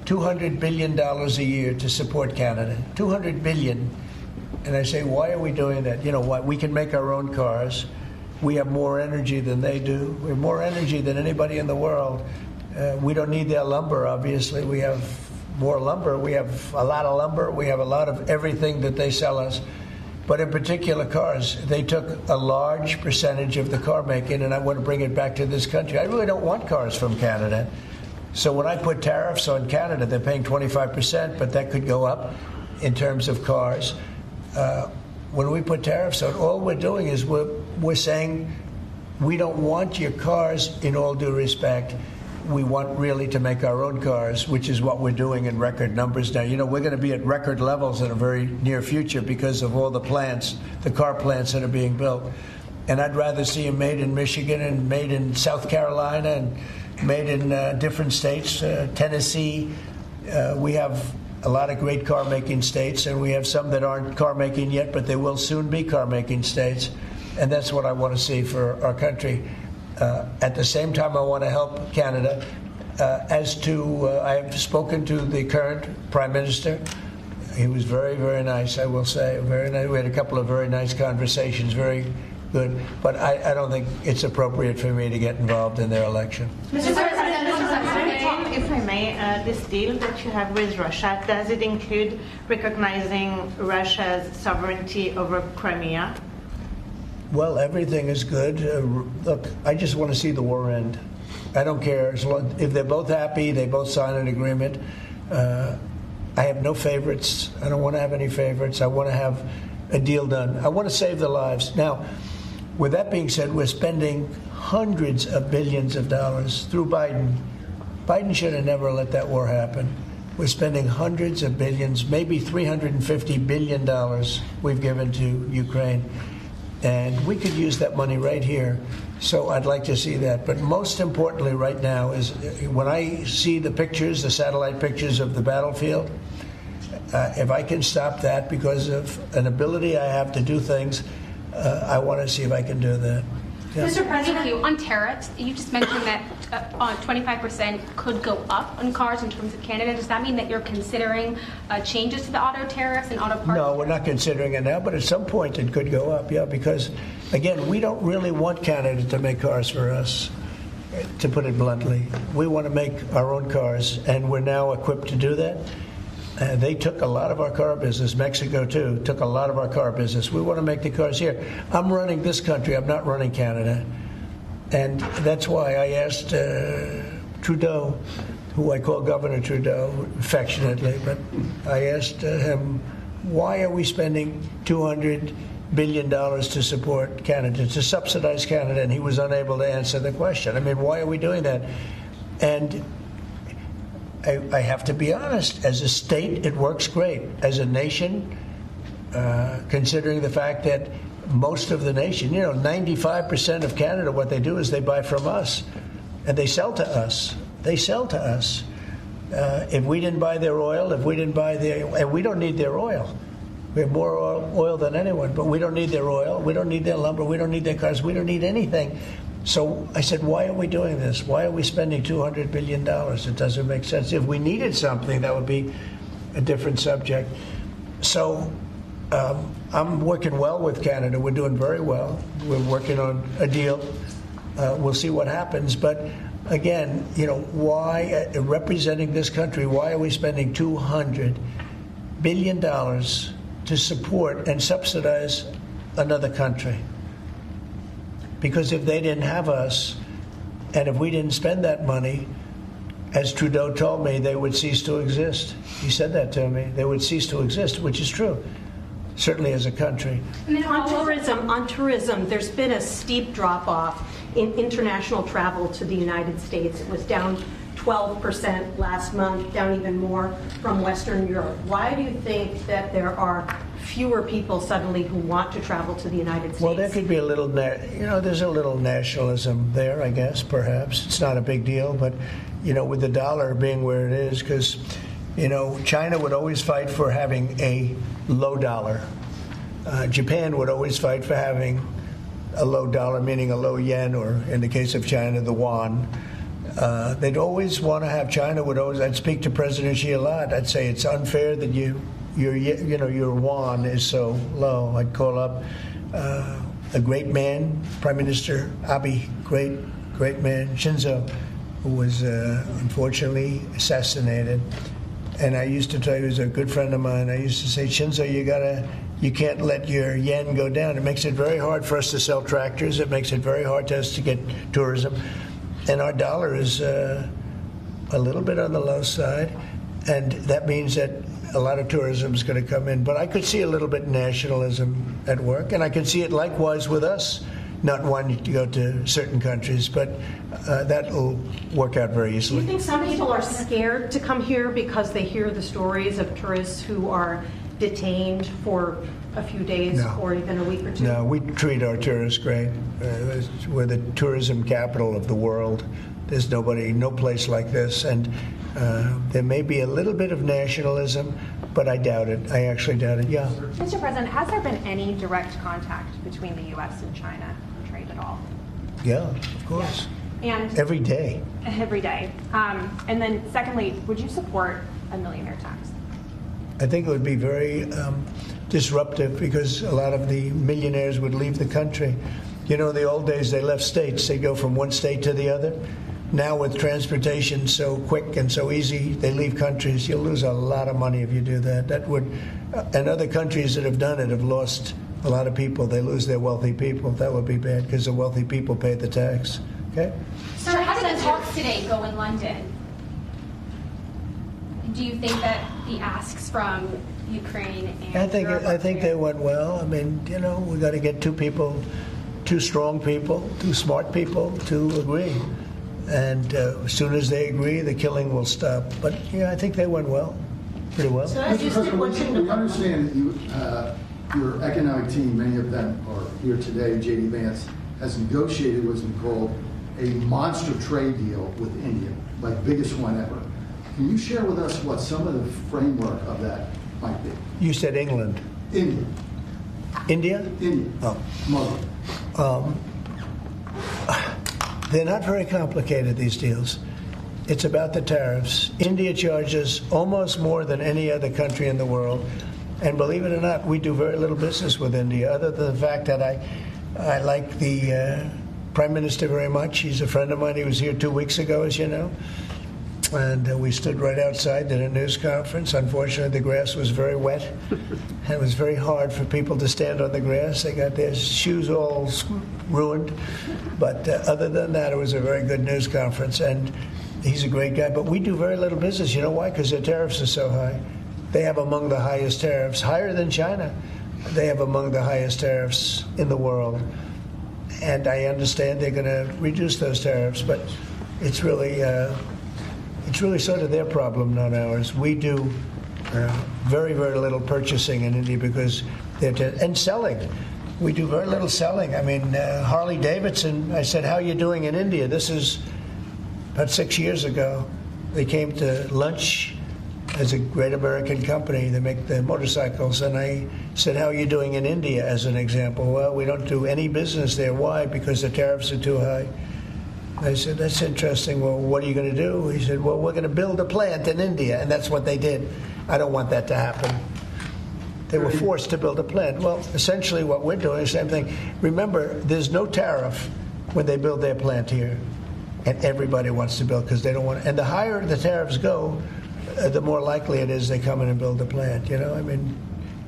$200 billion a year to support Canada. $200 billion. And I say, why are we doing that? You know what? We can make our own cars. We have more energy than they do. We have more energy than anybody in the world. We don't need their lumber, obviously. We have more lumber. We have a lot of lumber. We have a lot of everything that they sell us. But in particular, cars, they took a large percentage of the car making, and I want to bring it back to this country. I really don't want cars from Canada. So when I put tariffs on Canada, they're paying 25%, but that could go up in terms of cars. When we put tariffs on, all we're doing is we're saying we don't want your cars in all due respect. We want really to make our own cars, which is what we're doing in record numbers now. You know, we're going to be at record levels in a very near future because of all the plants, the car plants that are being built. And I'd rather see them made in Michigan and made in South Carolina and made in different states, Tennessee. We have a lot of great car-making states, and we have some that aren't car-making yet, but they will soon be car-making states. And that's what I want to see for our country. At the same time, I want to help Canada. I've spoken to the current Prime Minister. He was very, very nice, I will say. Very nice. We had a couple of very nice conversations, very good. But I don't think it's appropriate for me to get involved in their election. Mr. President, if I may, this deal that you have with Russia, does it include recognizing Russia's sovereignty over Crimea? Well, everything is good. Look, I just want to see the war end. I don't care. If they're both happy, they both sign an agreement. I have no favorites. I don't want to have any favorites. I want to have a deal done. I want to save the lives. Now, with that being said, we're spending hundreds of billions of dollars through Biden. Biden should have never let that war happen. We're spending hundreds of billions, maybe $350 billion we've given to Ukraine. And we could use that money right here. So I'd like to see that. But most importantly right now is when I see the pictures, the satellite pictures of the battlefield, if I can stop that because of an ability I have to do things, I want to see if I can do that. Yeah. Mr. President, thank you. On tariffs, you just mentioned that 25% could go up on cars in terms of Canada. Does that mean that you're considering changes to the auto tariffs and auto parts? No, we're not considering it now, but at some point it could go up, yeah, because, again, we don't really want Canada to make cars for us, to put it bluntly. We want to make our own cars, and we're now equipped to do that. They took a lot of our car business. Mexico, too, took a lot of our car business. We want to make the cars here. I'm running this country. I'm not running Canada. And that's why I asked Trudeau, who I call Governor Trudeau affectionately, but I asked him, why are we spending $200 billion to support Canada, to subsidize Canada? And he was unable to answer the question. I mean, why are we doing that? And I have to be honest, as a state, it works great. As a nation, considering the fact that most of the nation, 95% of Canada, what they do is they buy from us, and they sell to us. They sell to us. If we didn't buy their oil, and we don't need their oil. We have more oil than anyone, but we don't need their oil. We don't need their lumber. We don't need their cars. We don't need anything. So I said, why are we doing this? Why are we spending $200 billion? It doesn't make sense. If we needed something, that would be a different subject. So I'm working well with Canada. We're doing very well. We're working on a deal. We'll see what happens. But again, why, representing this country, why are we spending $200 billion to support and subsidize another country? Because if they didn't have us, and if we didn't spend that money, as Trudeau told me, they would cease to exist. He said that to me. They would cease to exist, which is true, certainly as a country. On tourism, there's been a steep drop-off in international travel to the United States. It was down 12% last month, down even more from Western Europe. Why do you think that there are fewer people suddenly who want to travel to the United States? Well, there could be a little, there's a little nationalism there, I guess, perhaps. It's not a big deal, but, with the dollar being where it is, because, China would always fight for having a low dollar. Japan would always fight for having a low dollar, meaning a low yen, or in the case of China, the yuan. They'd always want to have, China would always, I'd speak to President Xi a lot. I'd say it's unfair that your yuan is so low. I'd call up a great man, Prime Minister Abe, great man, Shinzo, who was unfortunately assassinated. And I used to tell you, he was a good friend of mine, I used to say, Shinzo, you can't let your yen go down. It makes it very hard for us to sell tractors. It makes it very hard to us to get tourism. And our dollar is a little bit on the low side. And that means that a lot of tourism is going to come in. But I could see a little bit nationalism at work. And I can see it likewise with us not wanting to go to certain countries. But that will work out very Do easily. you think some people are scared to come here because they hear the stories of tourists who are detained for a few days or even a week or two? No, we treat our tourists great. We're the tourism capital of the world. There's no place like this. And there may be a little bit of nationalism, but I doubt it. I actually doubt it, yeah. Mr. President, has there been any direct contact between the U.S. and China on trade at all? Yeah, of course. And every day. Every day. And then secondly, would you support a millionaire tax? I think it would be very disruptive because a lot of the millionaires would leave the country. In the old days, they left states. They'd go from one state to the other. Now with transportation so quick and so easy, they leave countries. You'll lose a lot of money if you do that. That would, and other countries that have done it have lost a lot of people. They lose their wealthy people. That would be bad because the wealthy people pay the tax. Okay? Sir, how did the talks today go in London? Do you think that the asks from Ukraine and I think they went well. I mean, we got to get two strong people, two smart people to agree. And as soon as they agree, the killing will stop. But I think they went well, pretty well. So Mr. President, we understand that your economic team, many of them are here today, J.D. Vance, has negotiated what's been called a monster trade deal with India, like biggest one ever. Can you share with us what some of the framework of that might be? You said England. India. India? India. Oh. They're not very complicated, these deals. It's about the tariffs. India charges almost more than any other country in the world. And believe it or not, we do very little business with India, other than the fact that I like the Prime Minister very much. He's a friend of mine. He was here 2 weeks ago, as you know. And we stood right outside, did a news conference. Unfortunately, the grass was very wet. And it was very hard for people to stand on the grass. They got their shoes all ruined. But other than that, it was a very good news conference. And he's a great guy. But we do very little business. You know why? Because their tariffs are so high. They have among the highest tariffs, higher than China. They have among the highest tariffs in the world. And I understand they're going to reduce those tariffs. But it's really sort of their problem, not ours. We do very, very little purchasing in India because and selling. We do very little selling. I mean, Harley Davidson, I said, how are you doing in India? This is about 6 years ago. They came to lunch as a great American company. They make the motorcycles. And I said, how are you doing in India, as an example? Well, we don't do any business there. Why? Because the tariffs are too high. I said, that's interesting. Well, what are you going to do? He said, well, we're going to build a plant in India. And that's what they did. I don't want that to happen. They were forced to build a plant. Well, essentially what we're doing is the same thing. Remember, there's no tariff when they build their plant here. And everybody wants to build because they don't want. And the higher the tariffs go, the more likely it is they come in and build a plant. I mean,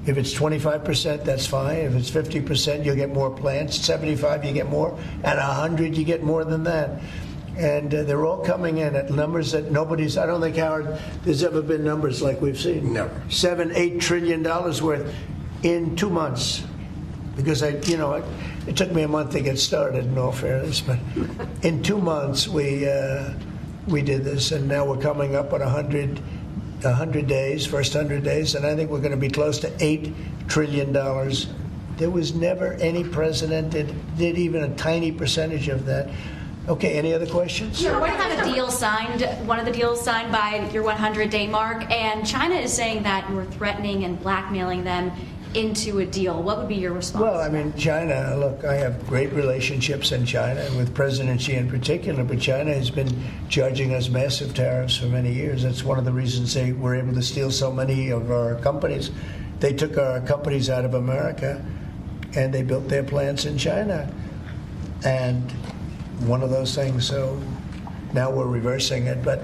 if it's 25%, that's fine. If it's 50%, you'll get more plants. 75, you get more. At 100, you get more than that. And they're all coming in at numbers that nobody's. I don't think, Howard, there's ever been numbers like we've seen. Never. $7-8 trillion worth in 2 months. because it took me a month to get started, in all fairness, but in 2 months we did this, and now we're coming up on 100 days, first 100 days, and I think we're going to be close to $8 trillion. There was never any president that did even a tiny percentage of that. Okay, any other questions? We're going to have a deal signed, one of the deals signed by your 100-day mark, and China is saying that you're threatening and blackmailing them into a deal. What would be your response? Well, I mean, China, look, I have great relationships in China, and with President Xi in particular, but China has been charging us massive tariffs for many years. That's one of the reasons they were able to steal so many of our companies. They took our companies out of America, and they built their plants in China. And one of those things, so now we're reversing it, but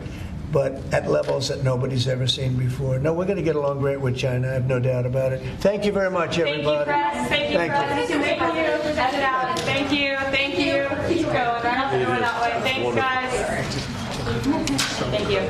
at levels that nobody's ever seen before. No, we're going to get along great with China, I have no doubt about it. Thank you very much, everybody. Thank you, Press. Thank you. That's it out. Thank you. Thank you. Keep going. I have to go that way. Thanks, guys. Thank you.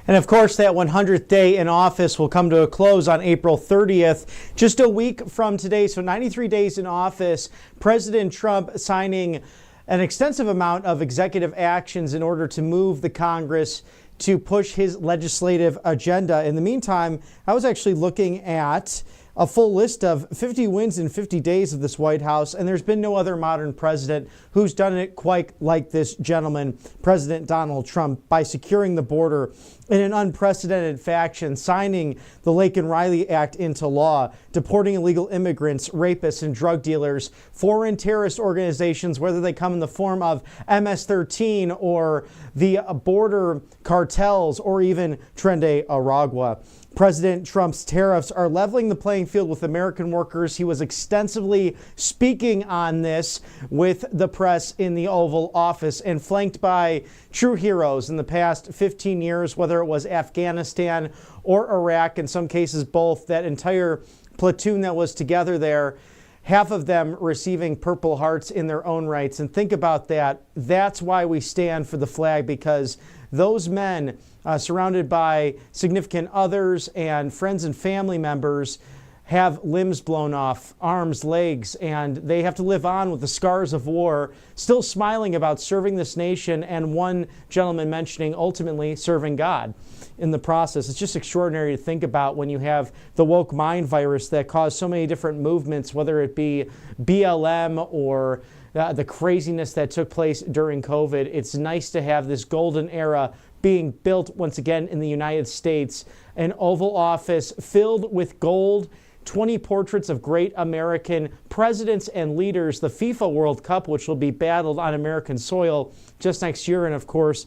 And of course, that 100th day in office will come to a close on April 30th, just a week from today. So 93 days in office, President Trump signing an extensive amount of executive actions in order to move the Congress to push his legislative agenda. In the meantime, I was actually looking at a full list of 50 wins in 50 days of this White House, and there's been no other modern president who's done it quite like this gentleman, President Donald Trump, by securing the border in an unprecedented fashion, signing the Laken Riley Act into law, deporting illegal immigrants, rapists, and drug dealers, foreign terrorist organizations, whether they come in the form of MS-13 or the border cartels or even Trende Aragua. President Trump's tariffs are leveling the playing field with American workers. He was extensively speaking on this with the press in the Oval Office and flanked by true heroes in the past 15 years, whether it was Afghanistan or Iraq, in some cases both, that entire platoon that was together there, half of them receiving Purple Hearts in their own rights. And think about that. That's why we stand for the flag, because those men, surrounded by significant others and friends and family members, have limbs blown off, arms, legs, and they have to live on with the scars of war, still smiling about serving this nation, and one gentleman mentioning ultimately serving God in the process. It's just extraordinary to think about when you have the woke mind virus that caused so many different movements, whether it be BLM or the craziness that took place during COVID. It's nice to have this golden era being built once again in the United States, an Oval Office filled with gold, 20 portraits of great American presidents and leaders, the FIFA World Cup, which will be battled on American soil just next year, and of course,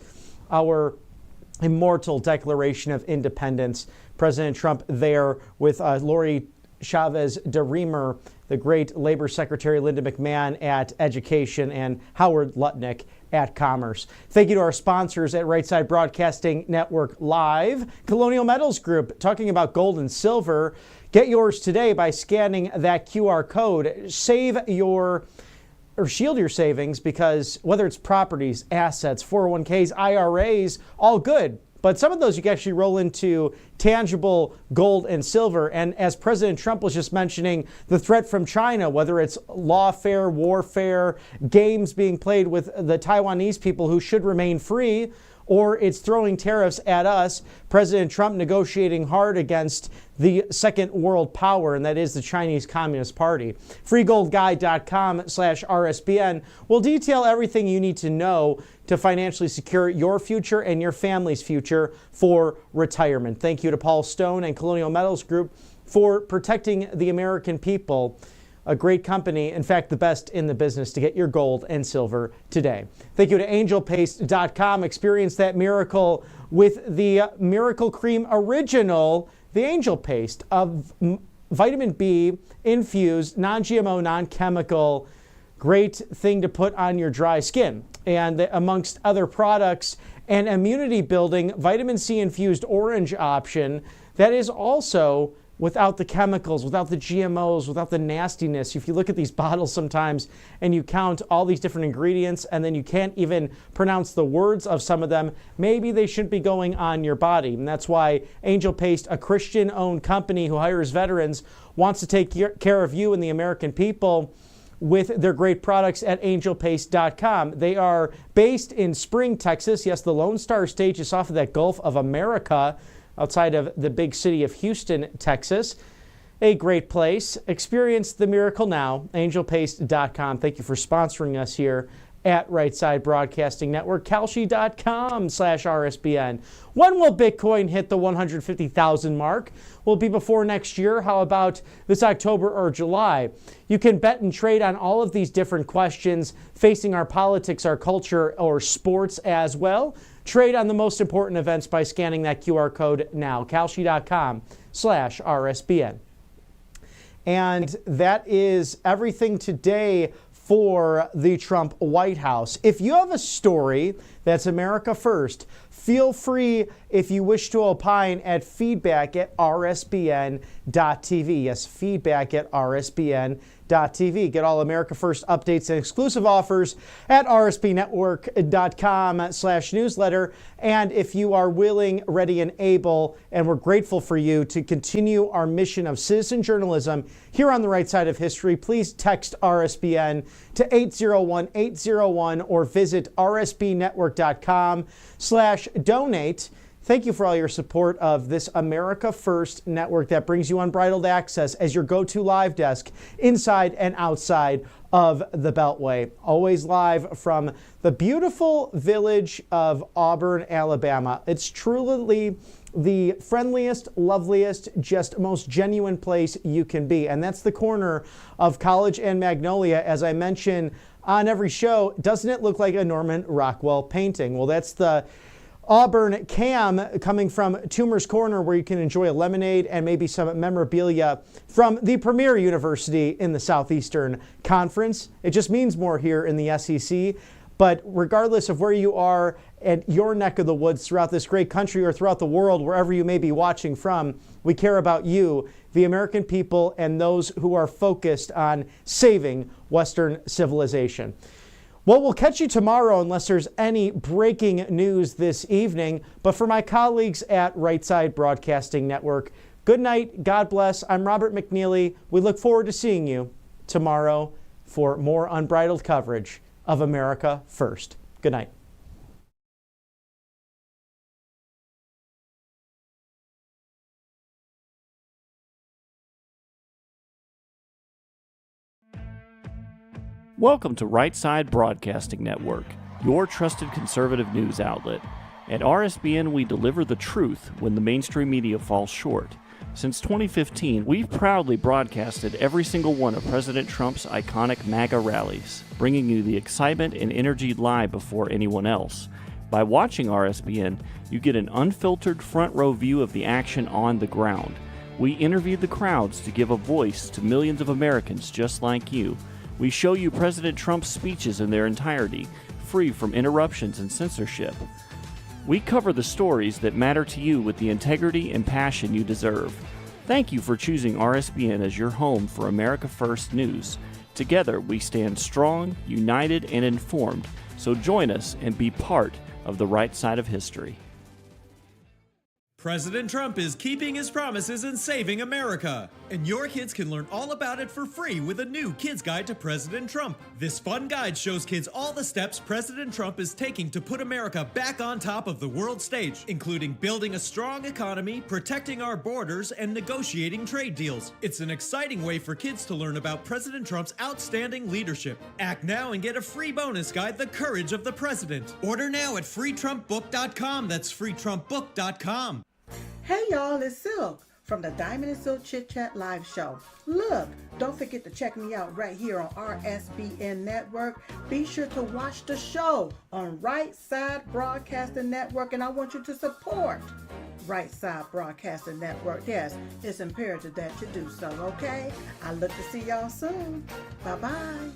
our immortal Declaration of Independence. President Trump there with Lori Chavez de Reamer, the great Labor Secretary Linda McMahon at Education, and Howard Lutnick at Commerce. Thank you to our sponsors at Right Side Broadcasting Network Live. Colonial Metals Group, talking about gold and silver. Get yours today by scanning that QR code. Shield your savings, because whether it's properties, assets, 401ks, IRAs, all good. But some of those you can actually roll into tangible gold and silver. And as President Trump was just mentioning, the threat from China, whether it's lawfare, warfare, games being played with the Taiwanese people who should remain free, or it's throwing tariffs at us, President Trump negotiating hard against the second world power, and that is the Chinese Communist Party. freegoldguide.com/RSBN will detail everything you need to know to financially secure your future and your family's future for retirement. Thank you to Paul Stone and Colonial Metals Group for protecting the American people. A great company, in fact, the best in the business to get your gold and silver today. Thank you to angelpaste.com. Experience that miracle with the Miracle Cream Original, the Angel Paste of vitamin B infused, non-GMO, non-chemical. Great thing to put on your dry skin. And amongst other products, an immunity building vitamin C infused orange option that is also without the chemicals, without the GMOs, without the nastiness. If you look at these bottles sometimes and you count all these different ingredients and then you can't even pronounce the words of some of them, maybe they shouldn't be going on your body. And that's why Angel Paste, a Christian-owned company who hires veterans, wants to take care of you and the American people with their great products at angelpaste.com. They are based in Spring, Texas. Yes, the Lone Star State just off of that Gulf of America, outside of the big city of Houston, Texas. A great place. Experience the miracle now. Angelpaste.com. Thank you for sponsoring us here at Right Side Broadcasting Network. Kalshi.com/RSBN. When will Bitcoin hit the 150,000 mark? Will it be before next year? How about this October or July? You can bet and trade on all of these different questions facing our politics, our culture, or sports as well. Trade on the most important events by scanning that QR code now. Kalshi.com/RSBN. And that is everything today for the Trump White House. If you have a story that's America First, feel free, if you wish to opine, at feedback@rsbn.tv. Yes, feedback@rsbn.tv. Get all America First updates and exclusive offers at rsbnetwork.com/newsletter. And if you are willing, ready, and able, and we're grateful for you to continue our mission of citizen journalism here on the right side of history, please text RSBN to 801-801 or visit rsbnetwork.com/donate. Thank you for all your support of this America First network that brings you unbridled access as your go-to live desk inside and outside of the Beltway. Always live from the beautiful village of Auburn, Alabama. It's truly the friendliest, loveliest, just most genuine place you can be. And that's the corner of College and Magnolia. As I mention on every show, doesn't it look like a Norman Rockwell painting? Well, that's the Auburn Cam coming from Toomer's Corner, where you can enjoy a lemonade and maybe some memorabilia from the premier university in the Southeastern Conference. It just means more here in the SEC. But regardless of where you are at your neck of the woods throughout this great country or throughout the world, wherever you may be watching from, we care about you, the American people, and those who are focused on saving Western civilization. Well, we'll catch you tomorrow unless there's any breaking news this evening. But for my colleagues at Right Side Broadcasting Network, good night, God bless. I'm Robert McNeely. We look forward to seeing you tomorrow for more unbridled coverage of America First. Good night. Welcome to Right Side Broadcasting Network, your trusted conservative news outlet. At RSBN, we deliver the truth when the mainstream media falls short. Since 2015, we've proudly broadcasted every single one of President Trump's iconic MAGA rallies, bringing you the excitement and energy live before anyone else. By watching RSBN, you get an unfiltered front row view of the action on the ground. We interview the crowds to give a voice to millions of Americans just like you. We show you President Trump's speeches in their entirety, free from interruptions and censorship. We cover the stories that matter to you with the integrity and passion you deserve. Thank you for choosing RSBN as your home for America First News. Together, we stand strong, united, and informed. So join us and be part of the right side of history. President Trump is keeping his promises and saving America. And your kids can learn all about it for free with a new Kids Guide to President Trump. This fun guide shows kids all the steps President Trump is taking to put America back on top of the world stage, including building a strong economy, protecting our borders, and negotiating trade deals. It's an exciting way for kids to learn about President Trump's outstanding leadership. Act now and get a free bonus guide, The Courage of the President. Order now at freetrumpbook.com. That's freetrumpbook.com. Hey y'all, it's Silk from the Diamond and Silk Chit Chat live show. Look, don't forget to check me out right here on RSBN Network. Be sure to watch the show on Right Side Broadcasting Network, and I want you to support Right Side Broadcasting Network. Yes, it's imperative that you do so, okay? I look to see y'all soon. Bye-bye.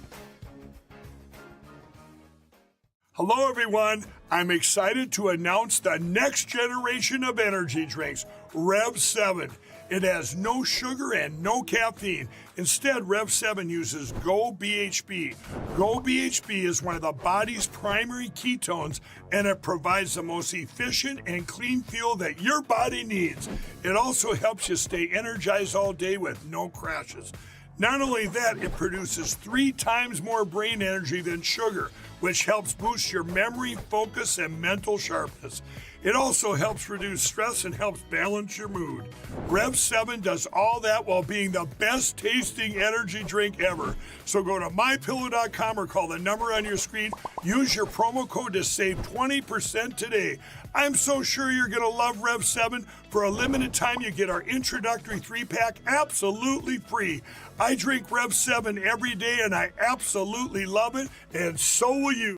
Hello, everyone. I'm excited to announce the next generation of energy drinks, Rev 7. It has no sugar and no caffeine. Instead, Rev 7 uses Go BHB. Go BHB is one of the body's primary ketones, and it provides the most efficient and clean fuel that your body needs. It also helps you stay energized all day with no crashes. Not only that, it produces 3 times more brain energy than sugar, which helps boost your memory, focus, and mental sharpness. It also helps reduce stress and helps balance your mood. Rev 7 does all that while being the best tasting energy drink ever. So go to mypillow.com or call the number on your screen. Use your promo code to save 20% today. I'm so sure you're going to love Rev 7. For a limited time, you get our introductory 3-pack absolutely free. I drink Rev 7 every day and I absolutely love it, and so will you.